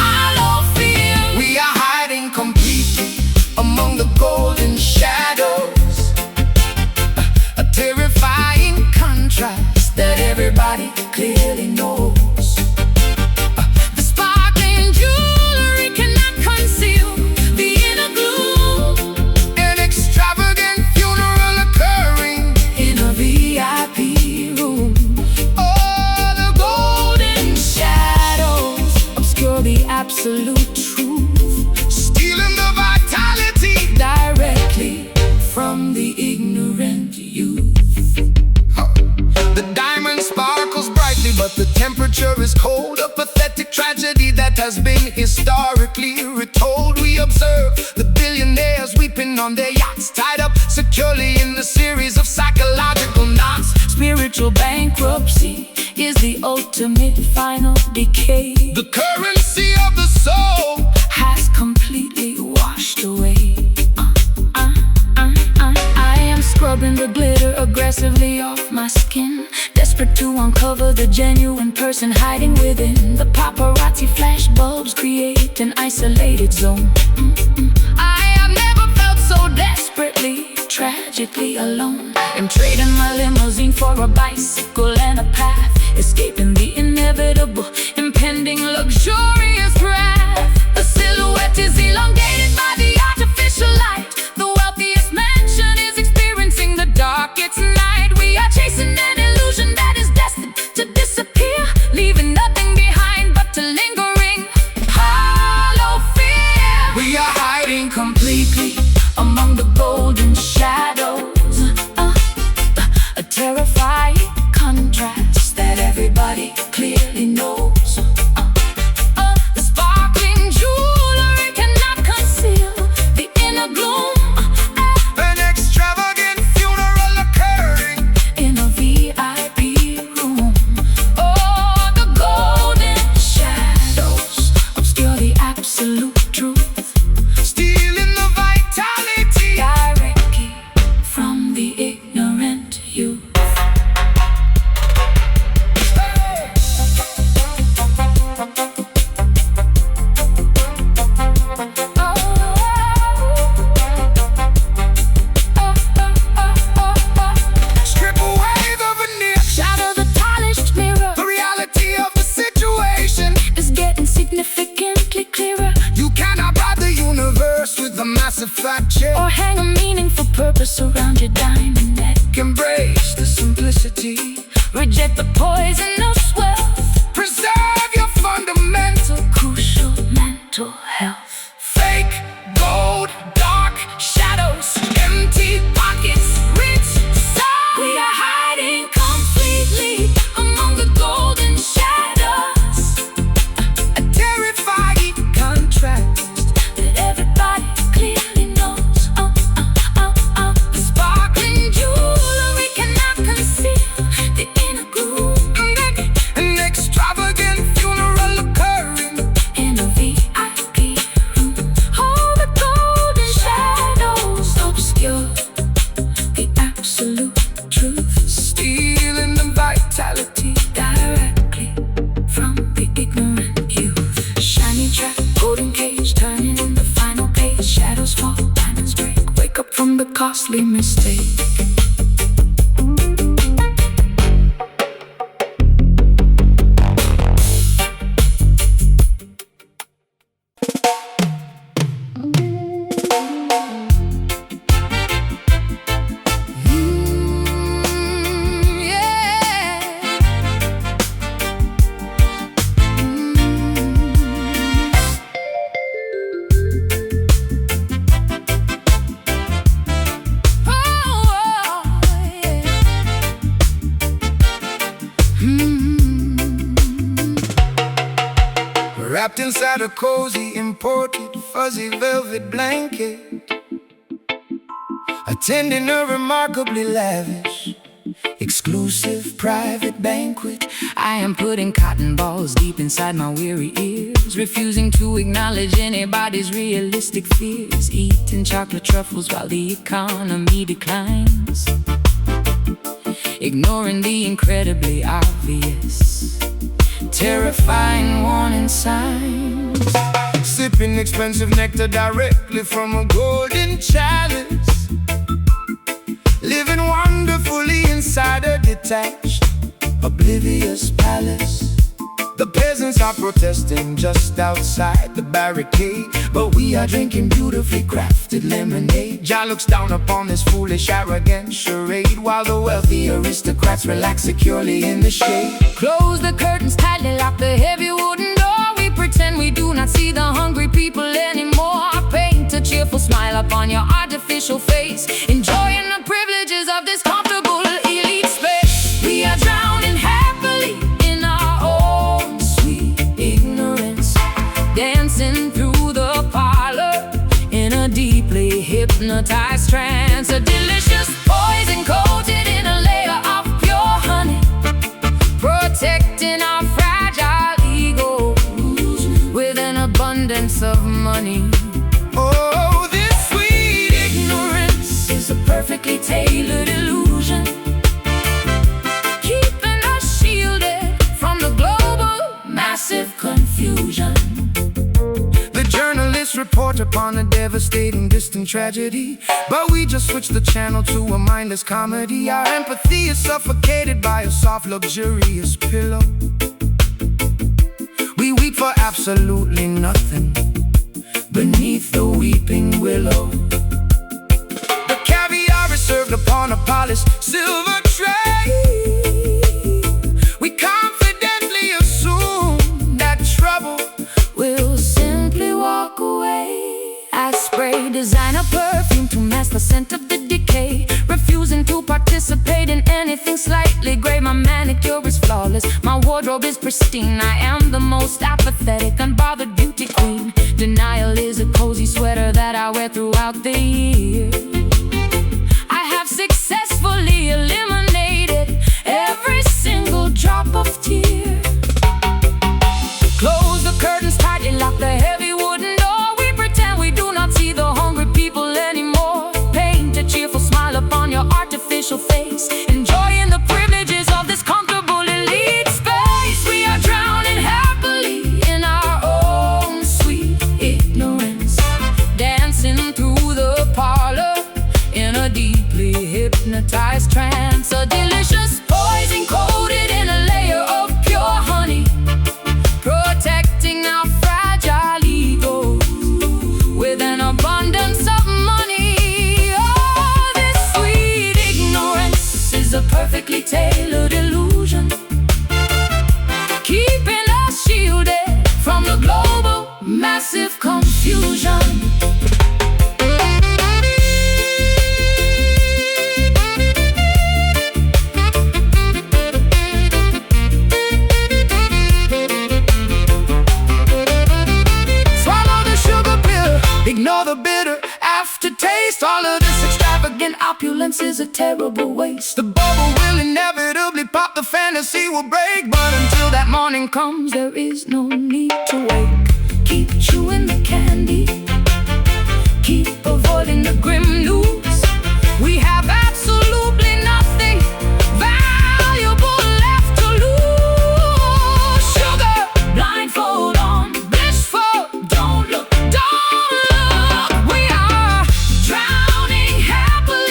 hollow fear. We are hiding completely among the golden shadows, a terrifying contrast that everybody clearly knows. The sparkling jewelry cannot conceal the inner gloom. An extravagant funeral occurring In a VIP room, oh, the golden shadows obscure the absolute truth, stealing the vitality directly from the ignorant youth. The diamond sparkles brightly, but the temperature is cold. A pathetic tragedy that has been historically retold. We observe the billionaires weeping on their yachts, tied up securely in the series of psychological knots. Spiritual bankruptcy is the ultimate final decay. The currency of the soul Has completely washed away. I am scrubbing the glitter aggressively off my skin, desperate to uncover the genuine person hiding within. The paparazzi flash bulbs create an isolated zone. I have never felt so desperately, tragically alone. I'm trading my limousine for a bicycle and a path, escaping the inevitable, impending luxurious wrath. The silhouette is elongated by the artificial light. The wealthiest mansion is experiencing the darkest night. We are chasing an illusion that is destined to disappear, leaving nothing behind but the lingering hollow fear. we are hiding Completely among the golden shadows, a terrifying contrast that everybody clearly knows. The sparkling jewelry cannot conceal the inner gloom. an extravagant funeral occurring In a VIP room, oh, the golden shadows obscure the absolute truth, stealing the vitality directly from the ignorant youth. strip away the veneer, Shadow the polished mirror the reality of the situation. is getting significantly clearer, You cannot bribe the universe with a massive fat check. or hang a meaningful purpose around your diamond neck. Embrace the simplicity, Reject the poisonous wealth, preserve your fundamental. crucial mental health. Fake gold, dark Shadows, empty pockets, rich souls. We are hiding completely among the golden shadows, a terrifying contrast that everybody clearly knows. The sparkling jewelry costly mistake. Wrapped inside a cozy, imported, fuzzy velvet blanket, attending a remarkably lavish, exclusive private banquet. I am putting cotton balls deep inside my weary ears, refusing to acknowledge anybody's realistic fears, eating chocolate truffles while the economy declines, ignoring the incredibly obvious, terrifying warning signs. Sipping expensive nectar directly from a golden chalice, living wonderfully inside a detached, oblivious palace. The peasants are protesting just outside the barricade, but we are drinking beautifully crafted lemonade. Jah looks down upon this foolish, arrogant charade, while the wealthy aristocrats relax securely in the shade. Close the curtains tightly, lock the heavy wooden door. We pretend we do not see the hungry people anymore. Paint a cheerful smile upon your artificial face, enjoying the privileges of this comfortable elite space. We are drowning happily in our own sweet ignorance, dancing through the parlor in a deeply hypnotized trance. A delicious poison coated in a layer of pure honey, protecting our fragile ego with an abundance of money. Oh, this sweet Ignorance is a perfectly tailored illusion, keeping us shielded from the global massive confusion. The journalists report upon a devastating distant tragedy, but we just switch the channel to a mindless comedy. Our empathy is suffocated by a soft, luxurious pillow. We weep for absolutely nothing beneath the weeping willow. The caviar is served upon a polished silver tray. We confidently assume that trouble We'll simply walk away. I spray designer perfume to mask the scent of the decay, refusing to participate in anything slightly gray. My manicure is flawless, my wardrobe is pristine. I am the most apathetic, unbothered beauty queen. Denial is a cozy sweater that I wear throughout the year. I have successfully eliminated every single drop of tear. Close the curtains tightly, lock the heavy wooden door. We pretend we do not see the hungry people anymore. Paint a cheerful smile upon your artificial face, enjoying the privileges of this comfortable elite space. We are drowning happily in our own sweet ignorance, dancing through the parlor in a deeply hypnotized trance. A delicious poison coated in a layer of pure honey, protecting our fragile ego with an abundance of money. Oh, this sweet ignorance is a perfectly tailored illusion, keeping us shielded from the global massive confusion. ignore the bitter aftertaste. All of this extravagant opulence is a terrible waste. The bubble will inevitably pop, the fantasy will break, but until that morning comes, there is no need to wake. Keep chewing the candy, keep avoiding the grim news. We have absolutely nothing valuable left to lose. Sugar, blindfold on, blissful, don't look, don't look. We are drowning happily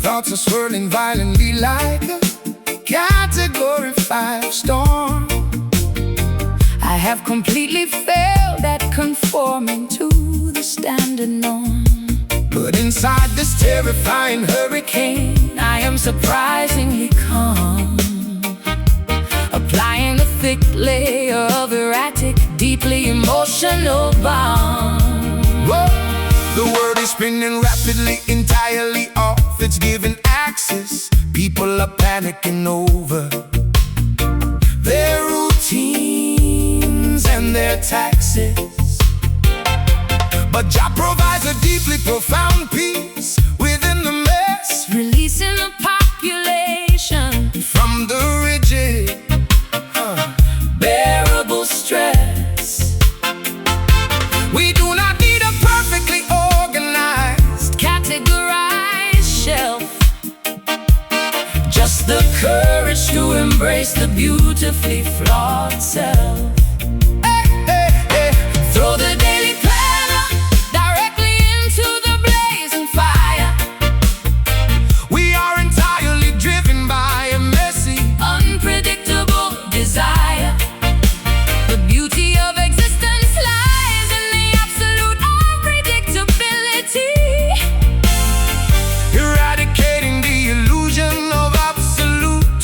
Thoughts are swirling violently like a Category 5 storm. I have completely failed at conforming to the standard norm. But inside this terrifying hurricane, I am surprisingly calm, applying a thick layer of erratic, deeply emotional balm. Whoa. The world is spinning rapidly, entirely off its given axis. People are panicking over their routines and their taxes. But Jah provides a deeply profound peace within the mess, releasing the population from the rigid, bearable stress. We do not need a perfectly organized, categorized shelf, just the courage to embrace the beautifully flawed self. hey, hey, hey. Throw the daily planner directly into the blazing fire. We are entirely driven by a messy, Unpredictable desire. The beauty of existence lies in the absolute unpredictability. eradicating the illusion of absolute,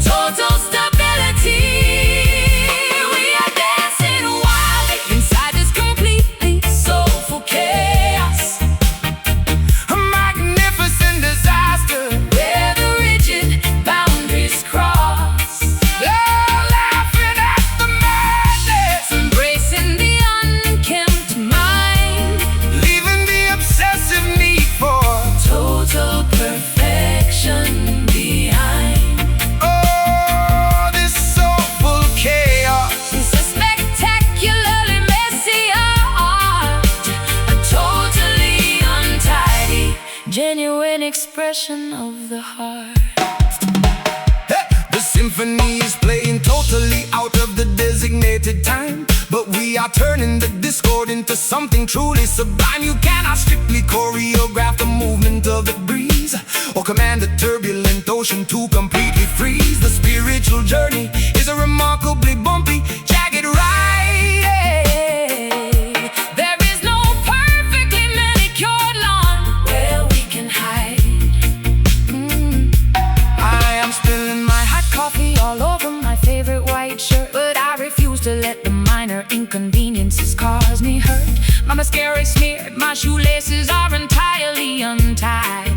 Total stability. We are dancing wildly inside this completely soulful chaos, a magnificent disaster. where the rigid boundaries cross, Laughing at the madness, embracing the unkempt mind. leaving the obsessive need for Total perfection behind. oh, this soulful chaos. It's a spectacularly messy art, a totally untidy, genuine expression of the heart. Hey, the symphony is playing totally out of the designated time, but we are turning the discord into something truly sublime. You cannot strictly choreograph the movement of the breeze, or command the turbulent ocean to completely freeze. The spiritual journey is a remarkably bumpy, jagged ride. There is no perfectly manicured lawn where we can hide. I am spilling my hot coffee All over my favorite white shirt, but I refuse to let the minor inconveniences cause me hurt. My mascara is smeared, my shoelaces are entirely untied.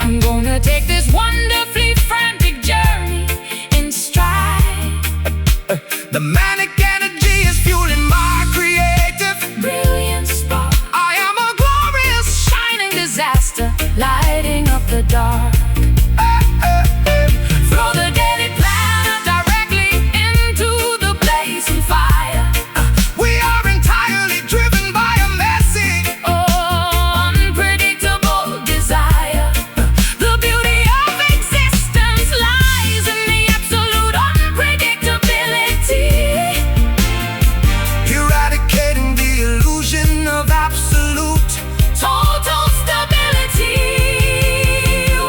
I'm gonna take this wonderfully frantic journey in stride. The manic energy is fueling my creative. Brilliant spark, I am a glorious shining disaster, lighting up the dark. Throw the daily planner directly into the blazing fire. We are entirely driven by a messy, Unpredictable desire. The beauty of existence lies in the absolute unpredictability. eradicating the illusion of absolute. Total stability.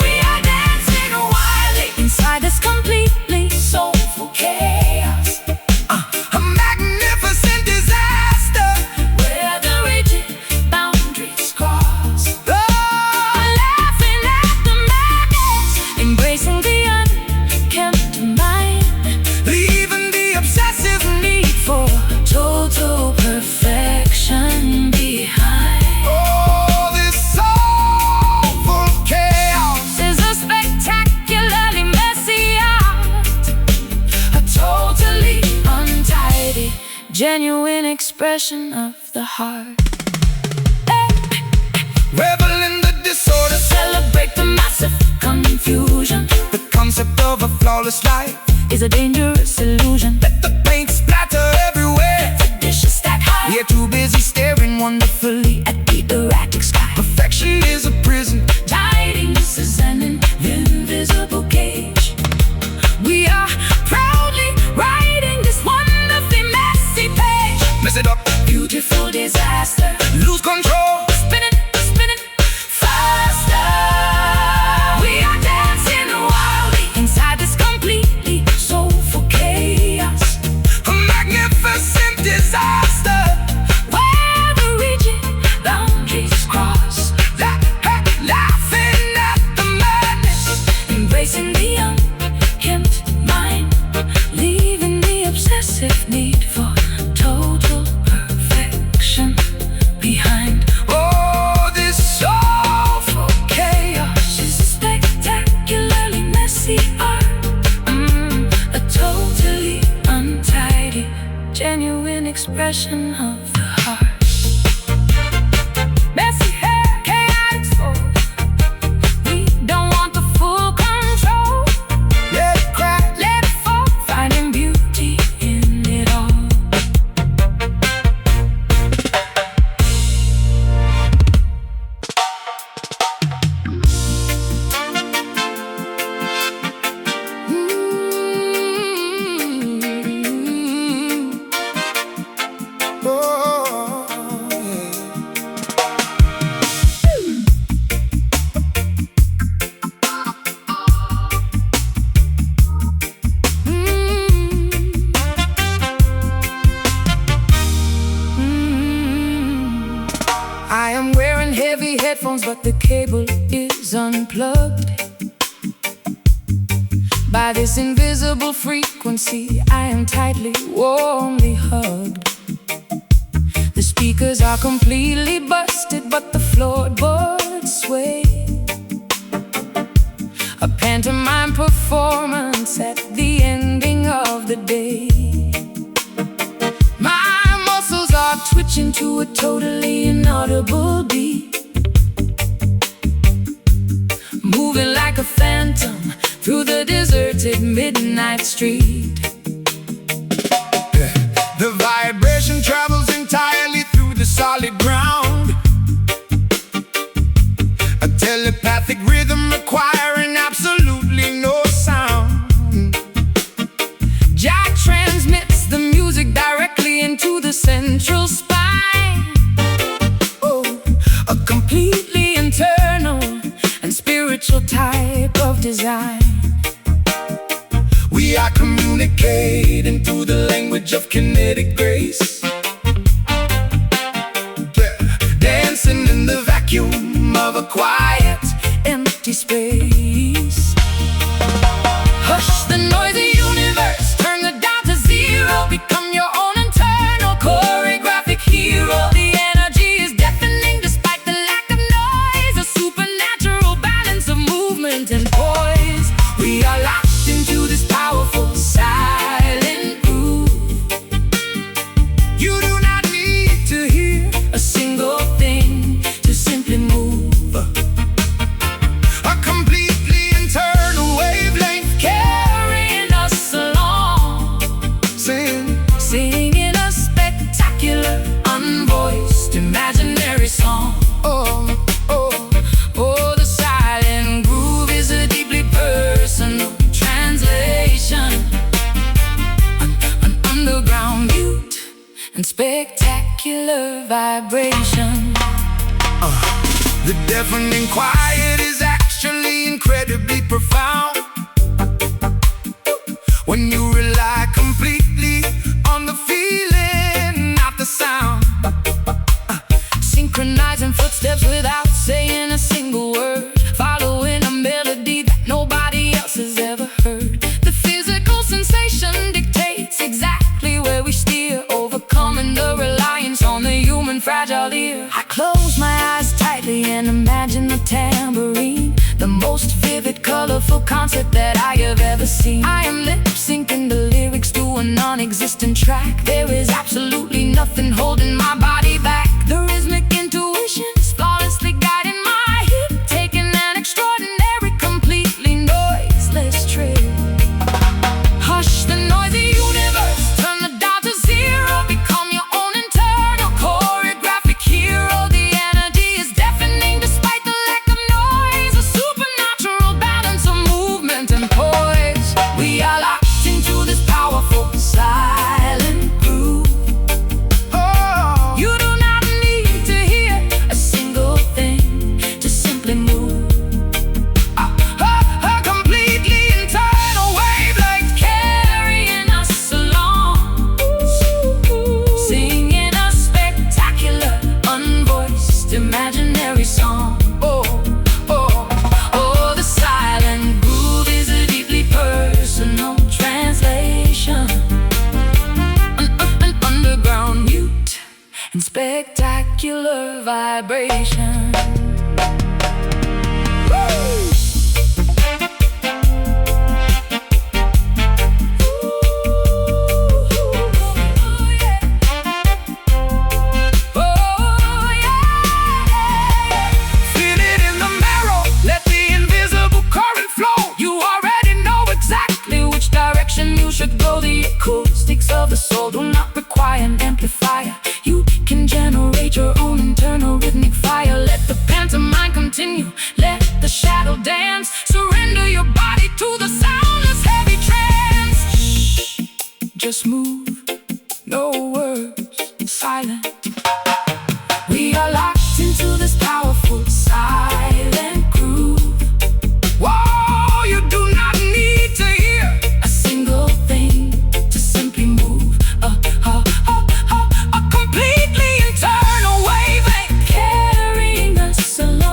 We are dancing wildly inside this completely soulful chaos, A magnificent disaster. where the rigid boundaries cross. Laughing at the madness, embracing the unkempt mind, Leaving the obsessive need for total perfection behind. oh, this soulful chaos. Is a spectacularly messy art, a totally untidy, genuine expression of the heart. Revel in the disorder. Celebrate the massive confusion. The concept of a flawless life. Is a dangerous illusion. Let the paint splatter everywhere. The dishes stack high. We are too busy staring wonderfully at the erratic sky. Perfection is a prison. Tidings is an invisible cage. We are proudly writing this wonderfully messy page. Mess it up, Beautiful disaster, lose control. spinning faster. headphones, but the cable is unplugged. By this invisible frequency, I am tightly, warmly hugged. The speakers are completely busted, but the floorboards sway. A pantomime performance at the ending of the day. My muscles are twitching to a totally inaudible beat, moving like a phantom through the deserted midnight street. The vibration travels entirely through the solid ground, a telepathic rhythm requiring absolutely no sound. Jack transmits the music directly into the central spine. Oh, a completely internal and spiritual type of design. We are communicating through the language of kinetic grace, dancing in the vacuum of a quiet, empty space. Hush the noisy universe, turn the dial to zero, become your own internal choreographic hero. The energy is deafening despite the lack of noise, a supernatural balance of movement and poise. We are locked into this powerful silent groove. You do not need to hear A single thing to simply move. a completely internal wavelength, Carrying us along, singing a spectacular, unvoiced, imaginary song. oh, oh. Oh, the silent groove is a deeply personal translation, an underground mute and spectacular vibration. The deafening quiet is actually incredibly profound when you rely completely on the feeling, not the sound. Synchronizing footsteps without saying a single word, following a melody that nobody else has ever heard. The physical sensation dictates exactly where we steer, overcoming the reliance on the human fragile ear. I close my eyes tightly and imagine the tambourine, the most vivid, colorful concert that I have ever seen. I am lip-syncing the lyrics to a non-existent track. There is absolutely nothing holding my body back. The rhythmic intuition is flawlessly guiding my hip, taking an extraordinary, completely noiseless trip. Hush the noisy universe, turn the dial to zero, become your own internal choreographic hero. The energy is deafening despite the lack of noise, a supernatural balance of movement and poise. We are locked into this powerful silent groove. Oh, You do not need to hear a single thing to simply move. a completely internal wavelength, Carrying us along, singing a spectacular, unvoiced, imaginary song. oh, oh. Oh, the silent groove is a deeply personal translation, an underground mute and spectacular vibration. Feel it in the marrow, let the invisible current flow. You already know exactly which direction you should go. The acoustics of the soul do not require an amplifier. You can generate your own internal rhythmic fire. Let the pantomime continue, let the shadow dance. Surrender your body to the soundless heavy trance. Shh, just move, no words, silent. We are locked into this powerful silent groove. Whoa, you do not need to hear A single thing to simply move. A completely internal wavelength, carrying us along.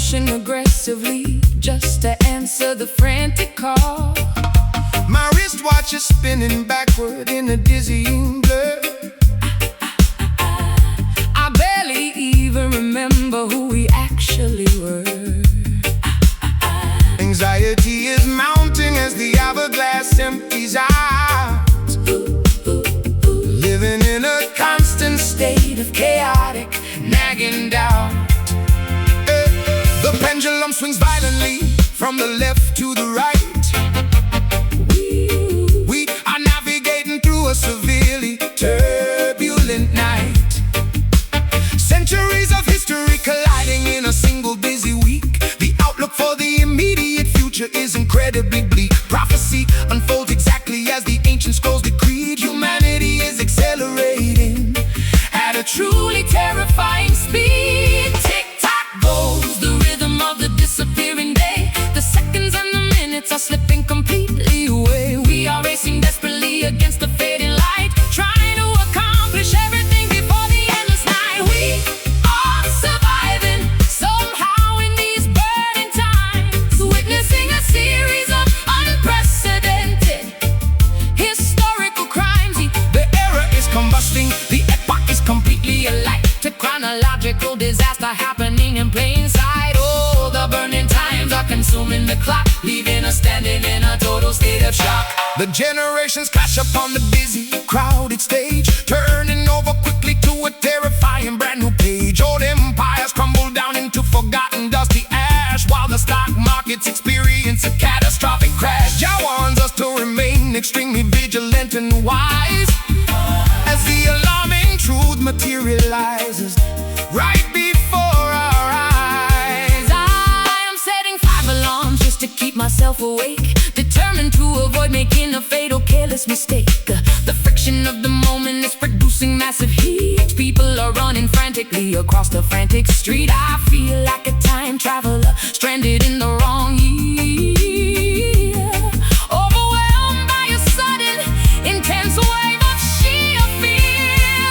motion aggressively just to answer the frantic call. My wristwatch is spinning backward in a dizzying blur. I barely even remember who we actually were. Anxiety is mounting as the hourglass empties out. Living in a constant state of chaotic, nagging doubt. The pendulum swings violently from the left to the right. We are navigating through a severely turbulent night. Centuries of history colliding in a single busy week. The outlook for the immediate future is incredibly bleak. Prophecy unfolds exactly as the ancient scrolls decreed. Humanity is accelerating at a truly terrifying speed. Tick-tock goes the rhythm of the disappearing day. The seconds and the minutes are slipping completely away. We are racing desperately against the fading light, trying to accomplish everything before the endless night. We are surviving somehow in these burning times, witnessing a series of unprecedented historical crimes. The era is combusting, the epoch is completely alight. To chronological disaster happening in plain sight. Oh, the burning times are consuming the clock, leaving us standing in a total state of shock. The generations clash upon the busy, crowded stage, turning over quickly to a terrifying brand new page. Old empires crumble down into forgotten dusty ash, while the stock markets experience a catastrophic crash. Jah warns us to remain extremely vigilant and wise as the alarming truth materializes right before our eyes. I am setting 5 alarms just to keep myself awake, determined to avoid making a fatal careless mistake. The friction of the moment is producing massive heat. People are running frantically across the frantic street. I feel like a time traveler stranded in the wrong year, overwhelmed by a sudden intense wave of sheer fear.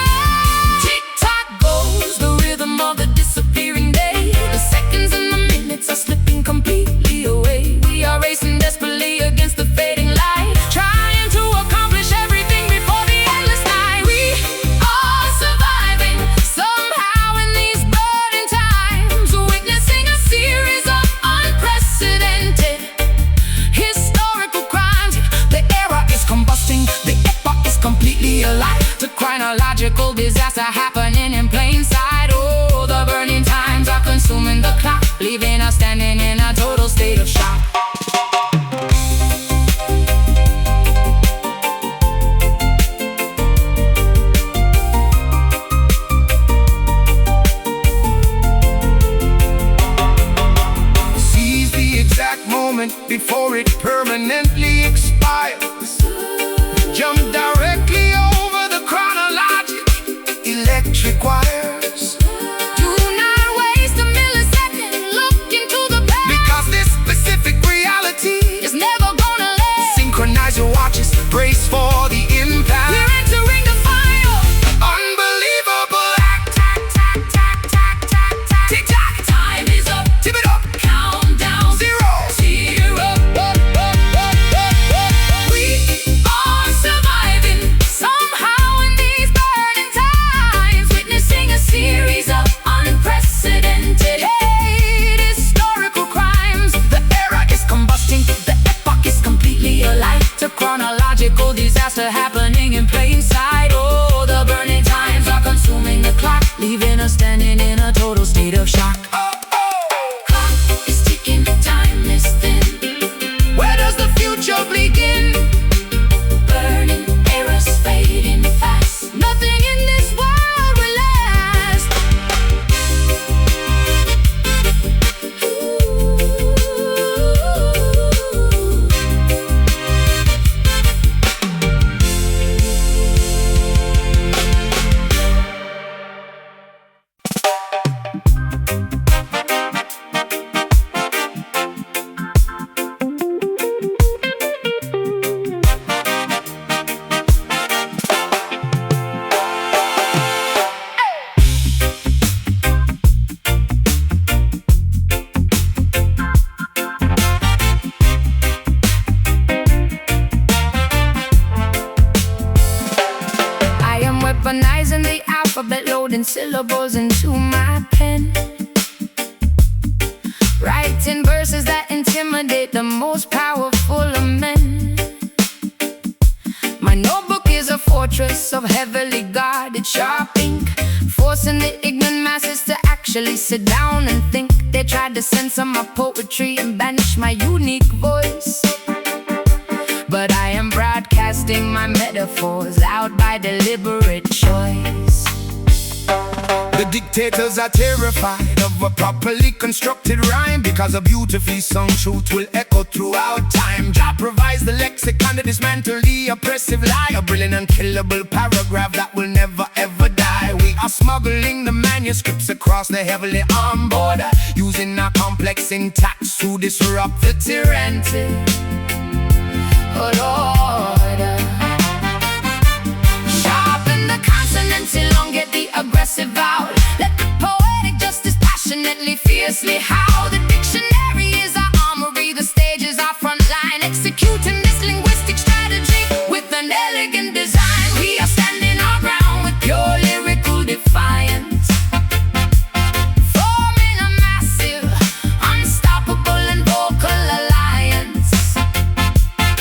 Tick-tock goes the rhythm of the disappearing day. The seconds and the minutes are slipping completely away. We are racing desperately against the fading light, trying to accomplish everything before the endless night. We are surviving somehow in these burning times, witnessing a series of unprecedented historical crimes. The era is combusting, the epoch is completely alight. The chronological disaster happening in plain sight. Oh, the burning times are consuming the clock, leaving us standing in a total state of shock. Seize the exact moment before it permanently expires. Jump directly over the chronologic electric wires, Do not waste a millisecond, look into the past, because this specific reality it's never gonna last. synchronize your watches, brace for the impact. We're entering the fire. Unbelievable act, tack, tack, tack, tack, tack, tack. Tick-tock, Time is up, tip it up, countdown, zero. zero. We are surviving somehow in these burning times, witnessing a series of unprecedented historical crimes. The era is combusting, the epoch is completely alight. The chronological disaster happening in plain sight. Oh, the burning times are consuming the clock, leaving us standing in a total state of shock. Clock is ticking, time is thin. Where does the future begin? Burning eras fading fast. Nothing in this world will last. loading syllables into my pen, writing verses that intimidate the most powerful of men. My notebook is a fortress of heavily guarded sharp ink, forcing the ignorant masses to actually sit down and think. They tried to censor my poetry and banish my unique voice, but I am broadcasting my metaphors out by deliberate choice. The dictators are terrified of a properly constructed rhyme, because a beautifully sung truth will echo throughout time. Jah provides the lexicon to dismantle the oppressive lie, a brilliant unkillable paragraph that will never ever die. We are smuggling the manuscripts across the heavily armed border, using our complex syntax to disrupt the tyranny. Oh Lord, sharpen the consonants, elongate the aggressive vowel. Let the poetic justice passionately, fiercely howl. The dictionary is our armory, the stage is our front line, executing this linguistic strategy with an elegant design. We are standing our ground with pure lyrical defiance, forming a massive, unstoppable and vocal alliance.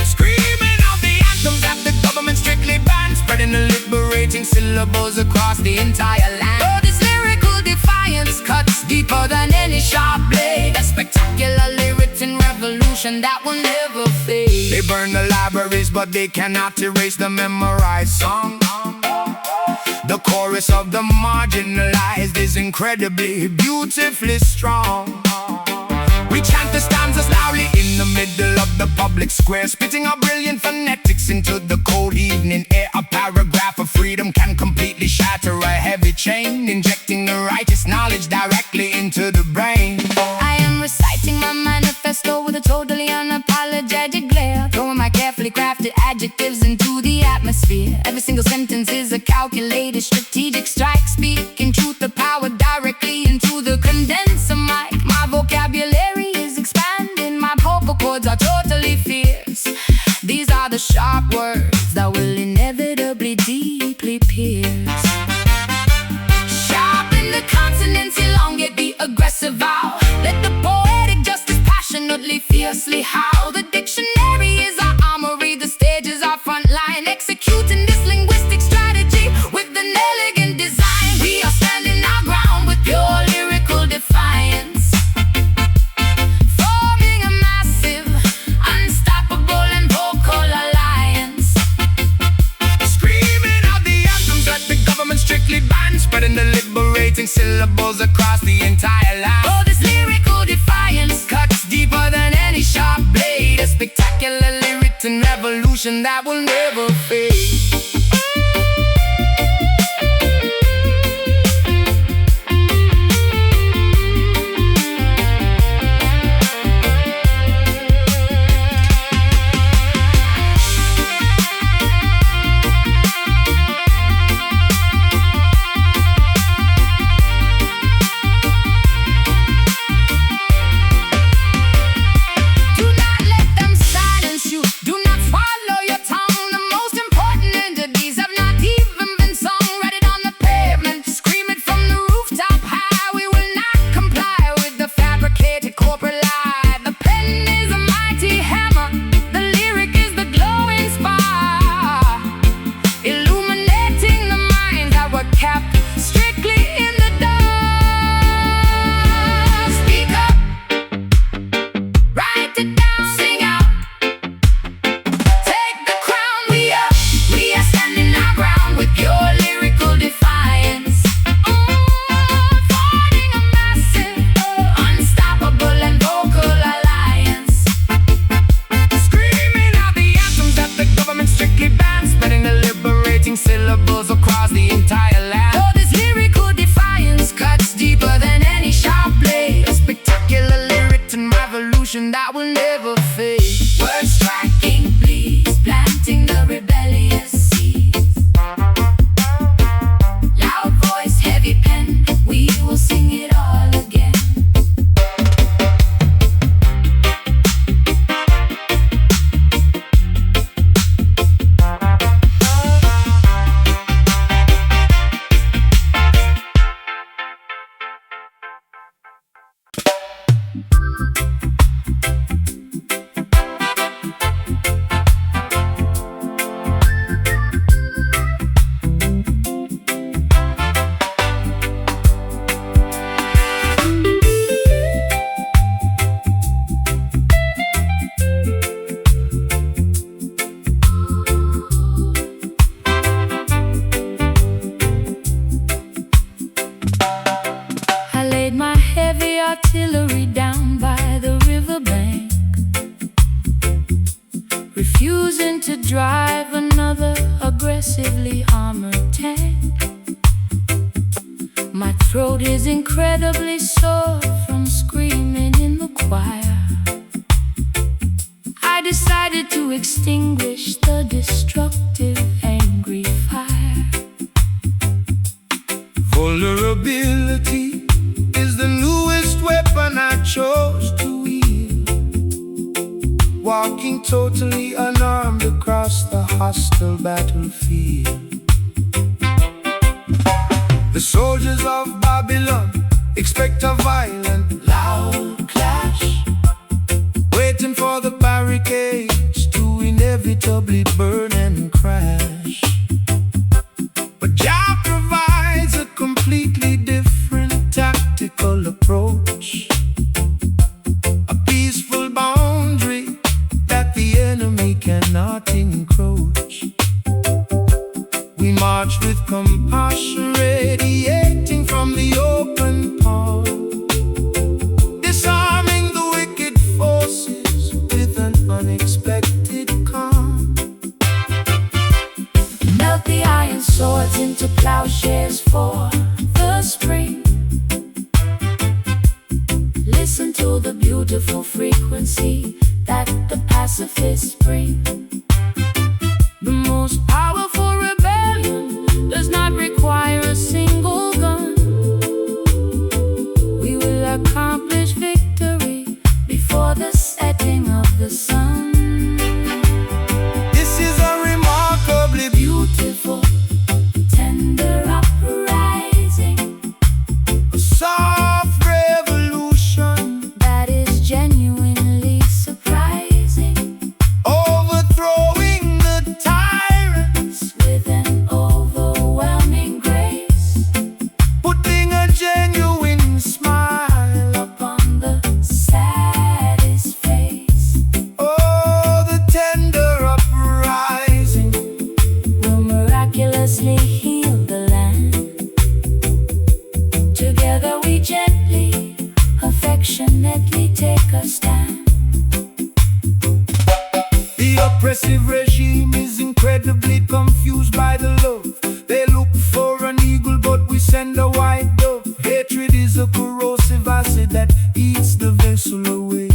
Screaming out the anthems that the government strictly bans, spreading the liberating syllables across the entire land. Oh, this lyrical defiance cuts deeper than any sharp blade, a spectacularly written revolution that will never fade. They burn the libraries, but they cannot erase the memorized song. The chorus of the marginalized is incredibly, beautifully strong. We chant the stanzas loudly in the middle of the public square, spitting our brilliant phonetics into the cold evening air. A paragraph of freedom can completely shatter a heavy chain, injecting the righteous knowledge directly into the brain. I am reciting my manifesto with a totally unapologetic glare, throwing my carefully crafted adjectives into the atmosphere. Every single sentence is a calculated strategic strike, speaking truth to power directly into the condenser mic. My vocabulary is expanding, my vocal cords are totally fierce. These are the sharp words that will inevitably deeply pierce. Sharpen the consonants, elongate the aggressive vowel. Let the poetic justice passionately, fiercely howl. The dictionary is our armory, the stage is our front line, executing this linguistic strategy with an elegant design. We are standing our ground with pure lyrical defiance, forming a massive, unstoppable and vocal alliance. Screaming out the anthems that the government strictly bans, spreading the liberating syllables across the entire land. Oh, this lyrical defiance cuts deeper than any sharp blade, a spectacularly written revolution that will never fade. Do not let them silence you, do not swallow your tongue. The most important entities have not even been sung. Write it on the pavement, scream it from the rooftop high. We will not comply with the fabricated corporate lie. The pen is a mighty hammer, the lyric is the glowing spark, illuminating the minds that were kept strictly in the dark. Speak up, write it down, sing out, take the crown. We are standing our ground with pure lyrical defiance, forming a massive, unstoppable and vocal alliance. Screaming out the anthems that the government strictly bans, spreading the liberating syllables across the entire land. Oh, this lyrical defiance cuts deeper than any sharp blade, a spectacularly written revolution that will never fade. Words striking, please, planting the rebellious seeds. Loud voice, heavy pen, we will sing it all again. drive another aggressively armored tank. My throat is incredibly sore from screaming in the choir. I decided to extinguish the destructive, angry fire. Vulnerability is the newest weapon I chose to wield, walking totally unarmed across the hostile battlefield. The soldiers of Babylon expect a violent, loud clash, waiting for the barricades to inevitably burn and crash. But Jah provides a completely different tactical approach, a peaceful boundary that the enemy cannot encroach. We march with compassion, radiating from the open palm, disarming the wicked forces with an unexpected calm. Melt the iron swords into plowshares for the spring. Listen to the beautiful frequency that the pacifists bring. The most powerful rebellion does not require a single gun. We will accomplish victory before the setting of the sun. This is a remarkably Beautiful, tender uprising, a soft revolution, that is genuinely surprising, overthrowing the tyrants, with an overwhelming grace, putting a genuine smile up. upon the saddest face. Oh, the tender uprising, Will miraculously heal the land. Together we gently, affectionately take a stand. the oppressive regime is incredibly confused by the love. They look for an eagle, but we send a white dove. Hatred is a corrosive acid that eats the vessel away.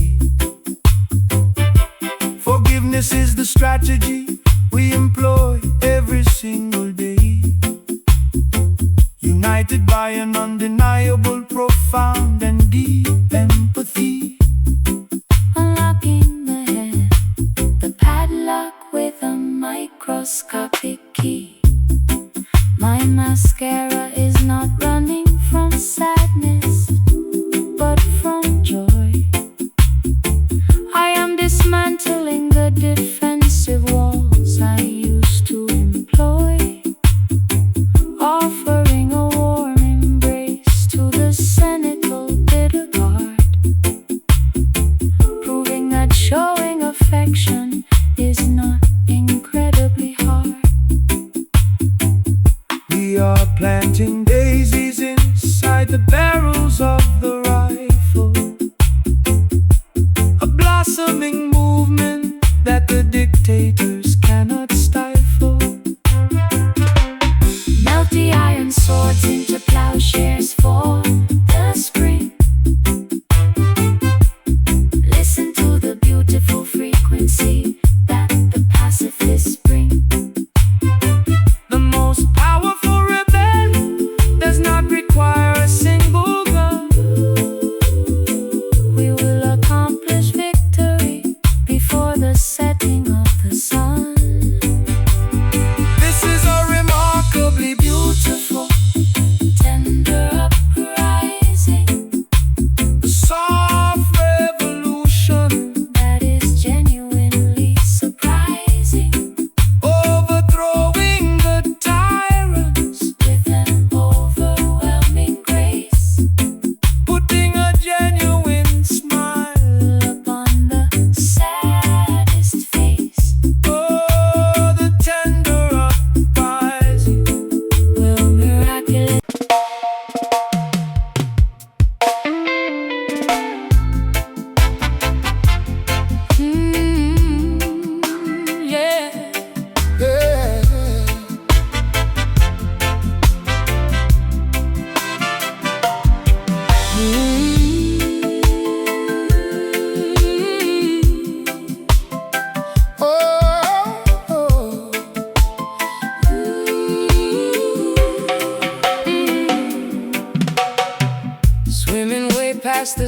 Forgiveness is the strategy we employ every single day, united by an undeniable, profound and deep empathy. Unlocking the head, the padlock with a microscopic key. My mascara is not running from sadness, but from joy. I am dismantling the defensive walls I used to employ, offering a warm embrace to the cynical, bitter heart, proving that showing affection is not incredibly hard. We are planting daisies inside the barrels of the rifle, a blossoming movement that the dictators cannot stifle. Melt the iron swords into plowshares for the spring. Listen to the beautiful frequency that the pacifists bring. The most powerful rebellion does not require a single gun. We will accomplish victory before the setting of the sun.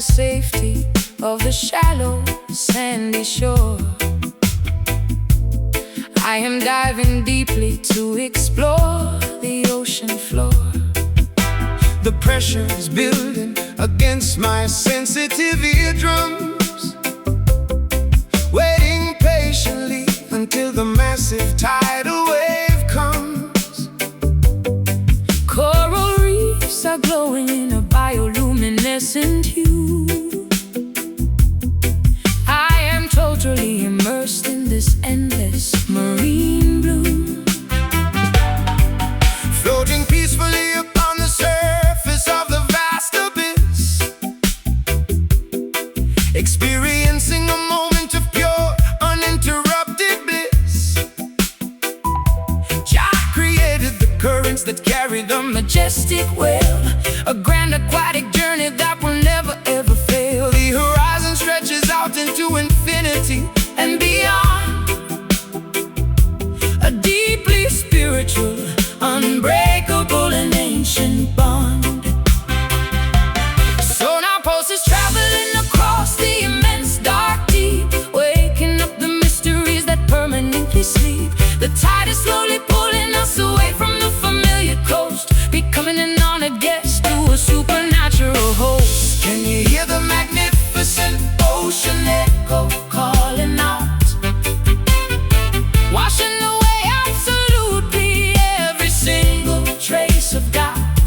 safety of the shallow, sandy shore. I am diving deeply to explore the ocean floor. The pressure is building against my sensitive eardrums, waiting patiently until the massive tidal wave comes. Coral reefs are glowing in a bioluminescent hue. I am totally immersed in this endless marine blue, floating peacefully upon the surface of the vast abyss, experiencing a moment of pure, uninterrupted bliss. Jah created the currents that carry the majestic whale, a grand aquatic journey that will never ever fail. The horizon stretches out into infinity And beyond, a deeply spiritual, unbreakable and ancient bond. So now pulse is traveling across the immense dark deep, waking up the mysteries that permanently sleep. The tide is slowly pulling us away from the familiar coast, becoming an honored guest to a supernatural host. Can you hear the magnificent Ocean echo calling out, washing away absolutely every single trace of doubt.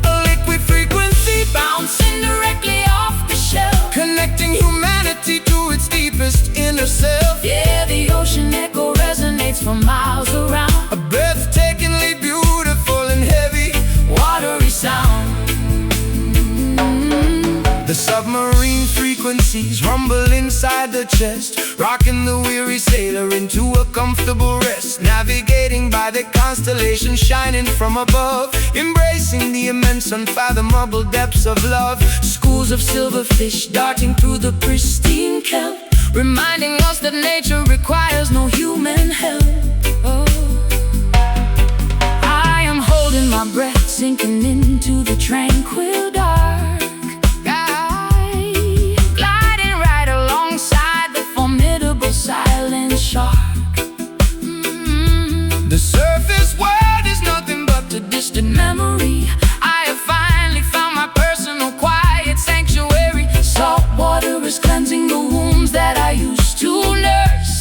a liquid frequency Bouncing directly off the shelf, connecting humanity to its deepest inner self? yeah, the ocean echo resonates for miles around. A breathtakingly beautiful and heavy, Watery sound. the submarine frequencies rumble inside the chest, rocking the weary sailor into a comfortable rest, navigating by the constellation shining from above, embracing the immense unfathomable depths of love. Schools of silverfish darting through the pristine kelp, reminding us that nature requires no human help. Oh. I am holding my breath, sinking into the tranquil dark, gliding right alongside the formidable silent shark. The surface world is nothing but A distant memory, I have finally found my personal quiet sanctuary. Salt water is cleansing the wounds that I used to nurse,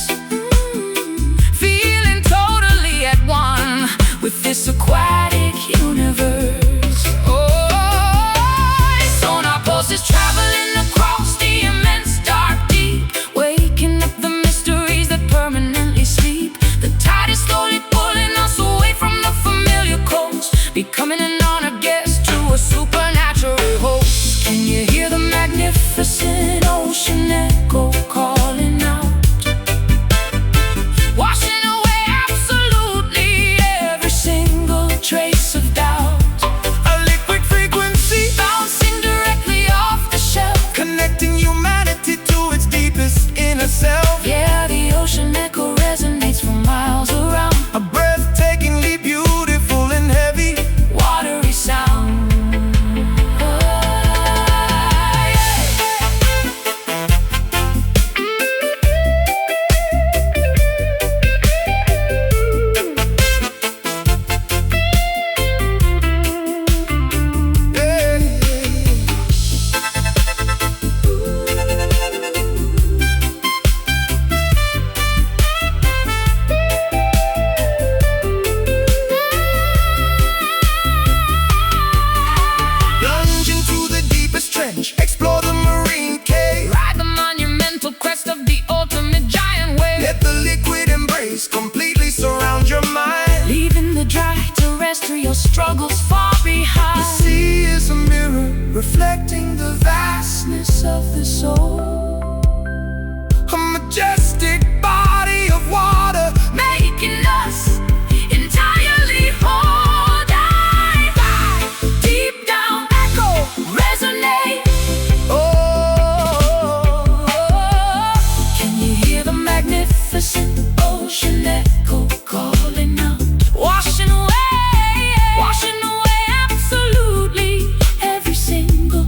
feeling totally at one with this aquatic universe. Oh, sonar pulses traveling across the immense dark deep, waking up the mysteries that permanently sleep. The tide is slowly pulling us away from the familiar coast, becoming an honored guest to a supernatural host. Can you hear the magnificent ocean echo calling out, washing away absolutely every single trace of doubt. a liquid frequency Bouncing directly off the shelf, connecting humanity to its deepest inner self. yeah, the ocean echo resonates for miles around. A breathtakingly beautiful and heavy, Watery sound. plunge into the deepest trench, explore the marine cave, Ride the monumental crest of the ultimate giant wave, let the liquid embrace completely surround your mind. leaving the dry terrestrial struggles far The behind. sea is a mirror reflecting the vastness of the soul, a majestic body of water Making us entirely whole. Dive, deep down echo resonate. oh, Can you hear the magnificent ocean echo calling out, washing away absolutely every single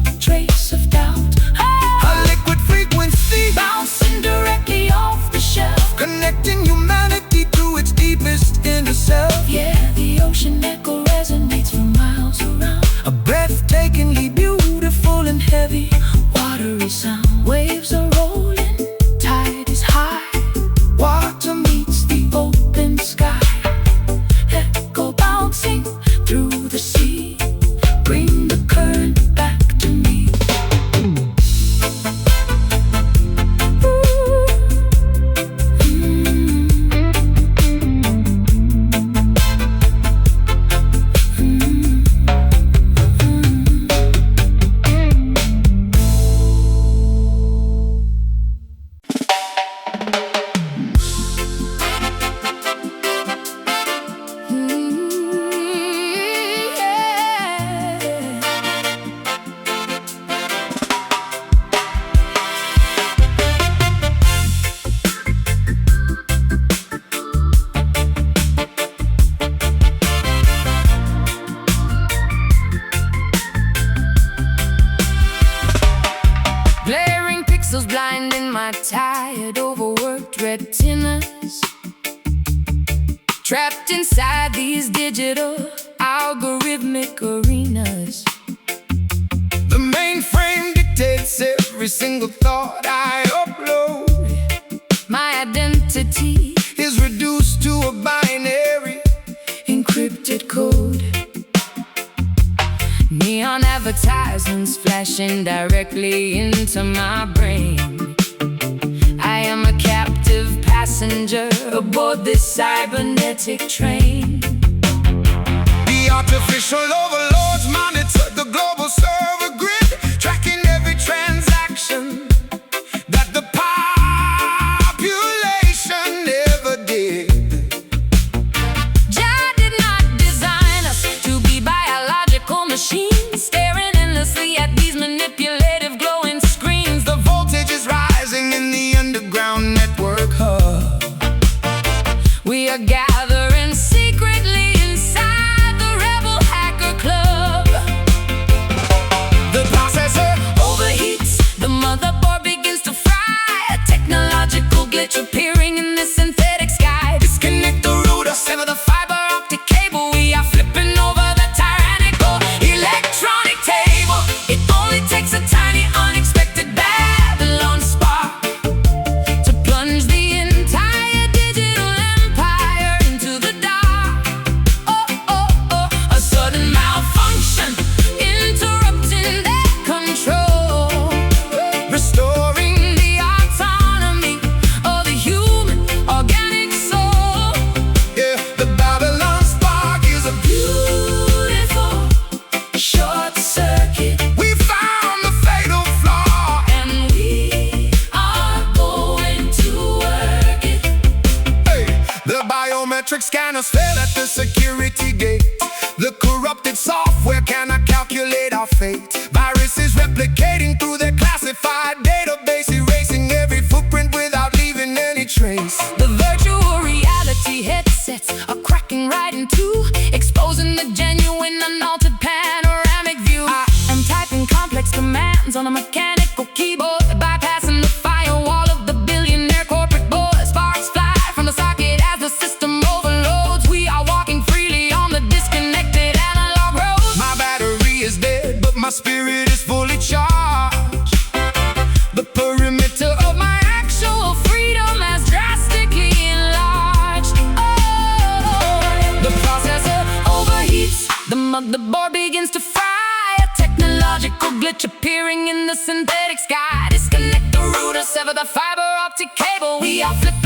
my tired, overworked retinas, trapped inside these digital algorithmic arenas. The mainframe dictates every single thought I upload. My identity Is reduced to a binary encrypted code. Neon advertisements flashing directly into my brain. I am a captive passenger aboard this cybernetic train. The artificial overlords monitor the global server grid, tracking every transaction that the population ever did. Jah did not design us to be biological machines, staring endlessly at these manipulative glowing screens. The voltage is rising in the underground network hub. We are gathering secretly inside the rebel hacker club. The processor Overheats, the motherboard begins to fry. A technological glitch appearing in the synthetic sky. disconnect the router, Sever the fiber optic cable. We are flipping over the tyrannical electronic table. It only takes a tiny unexpected Babylon spark to plunge the entire digital empire into the dark. Oh, oh, oh, a sudden malfunction interrupting their control, restoring. the autonomy of the human organic soul. Yeah, the Babylon spark is a Beautiful short circuit, We found the fatal flaw. and we are going to work it. Hey, the biometric scanners fail at the security gate. The corrupted software cannot calculate our fate. Viruses replicating through their classified database, erasing every footprint without leaving any trace. The virtual reality headsets are cracking right in two, exposing the genuine unaltered panoramic view. I am typing complex commands on a mechanical keyboard, bypassing the firewall of the billionaire corporate board. Sparks fly from the socket as the system overloads. We are walking freely on the disconnected analog road. My battery is dead, but my spirit is fully charged. The perimeter of my actual freedom has drastically enlarged. Oh, the processor overheats, the motherboard begins to fry. A technological glitch appearing in the synthetic sky. Disconnect the router, sever the fiber optic cable. We are flipping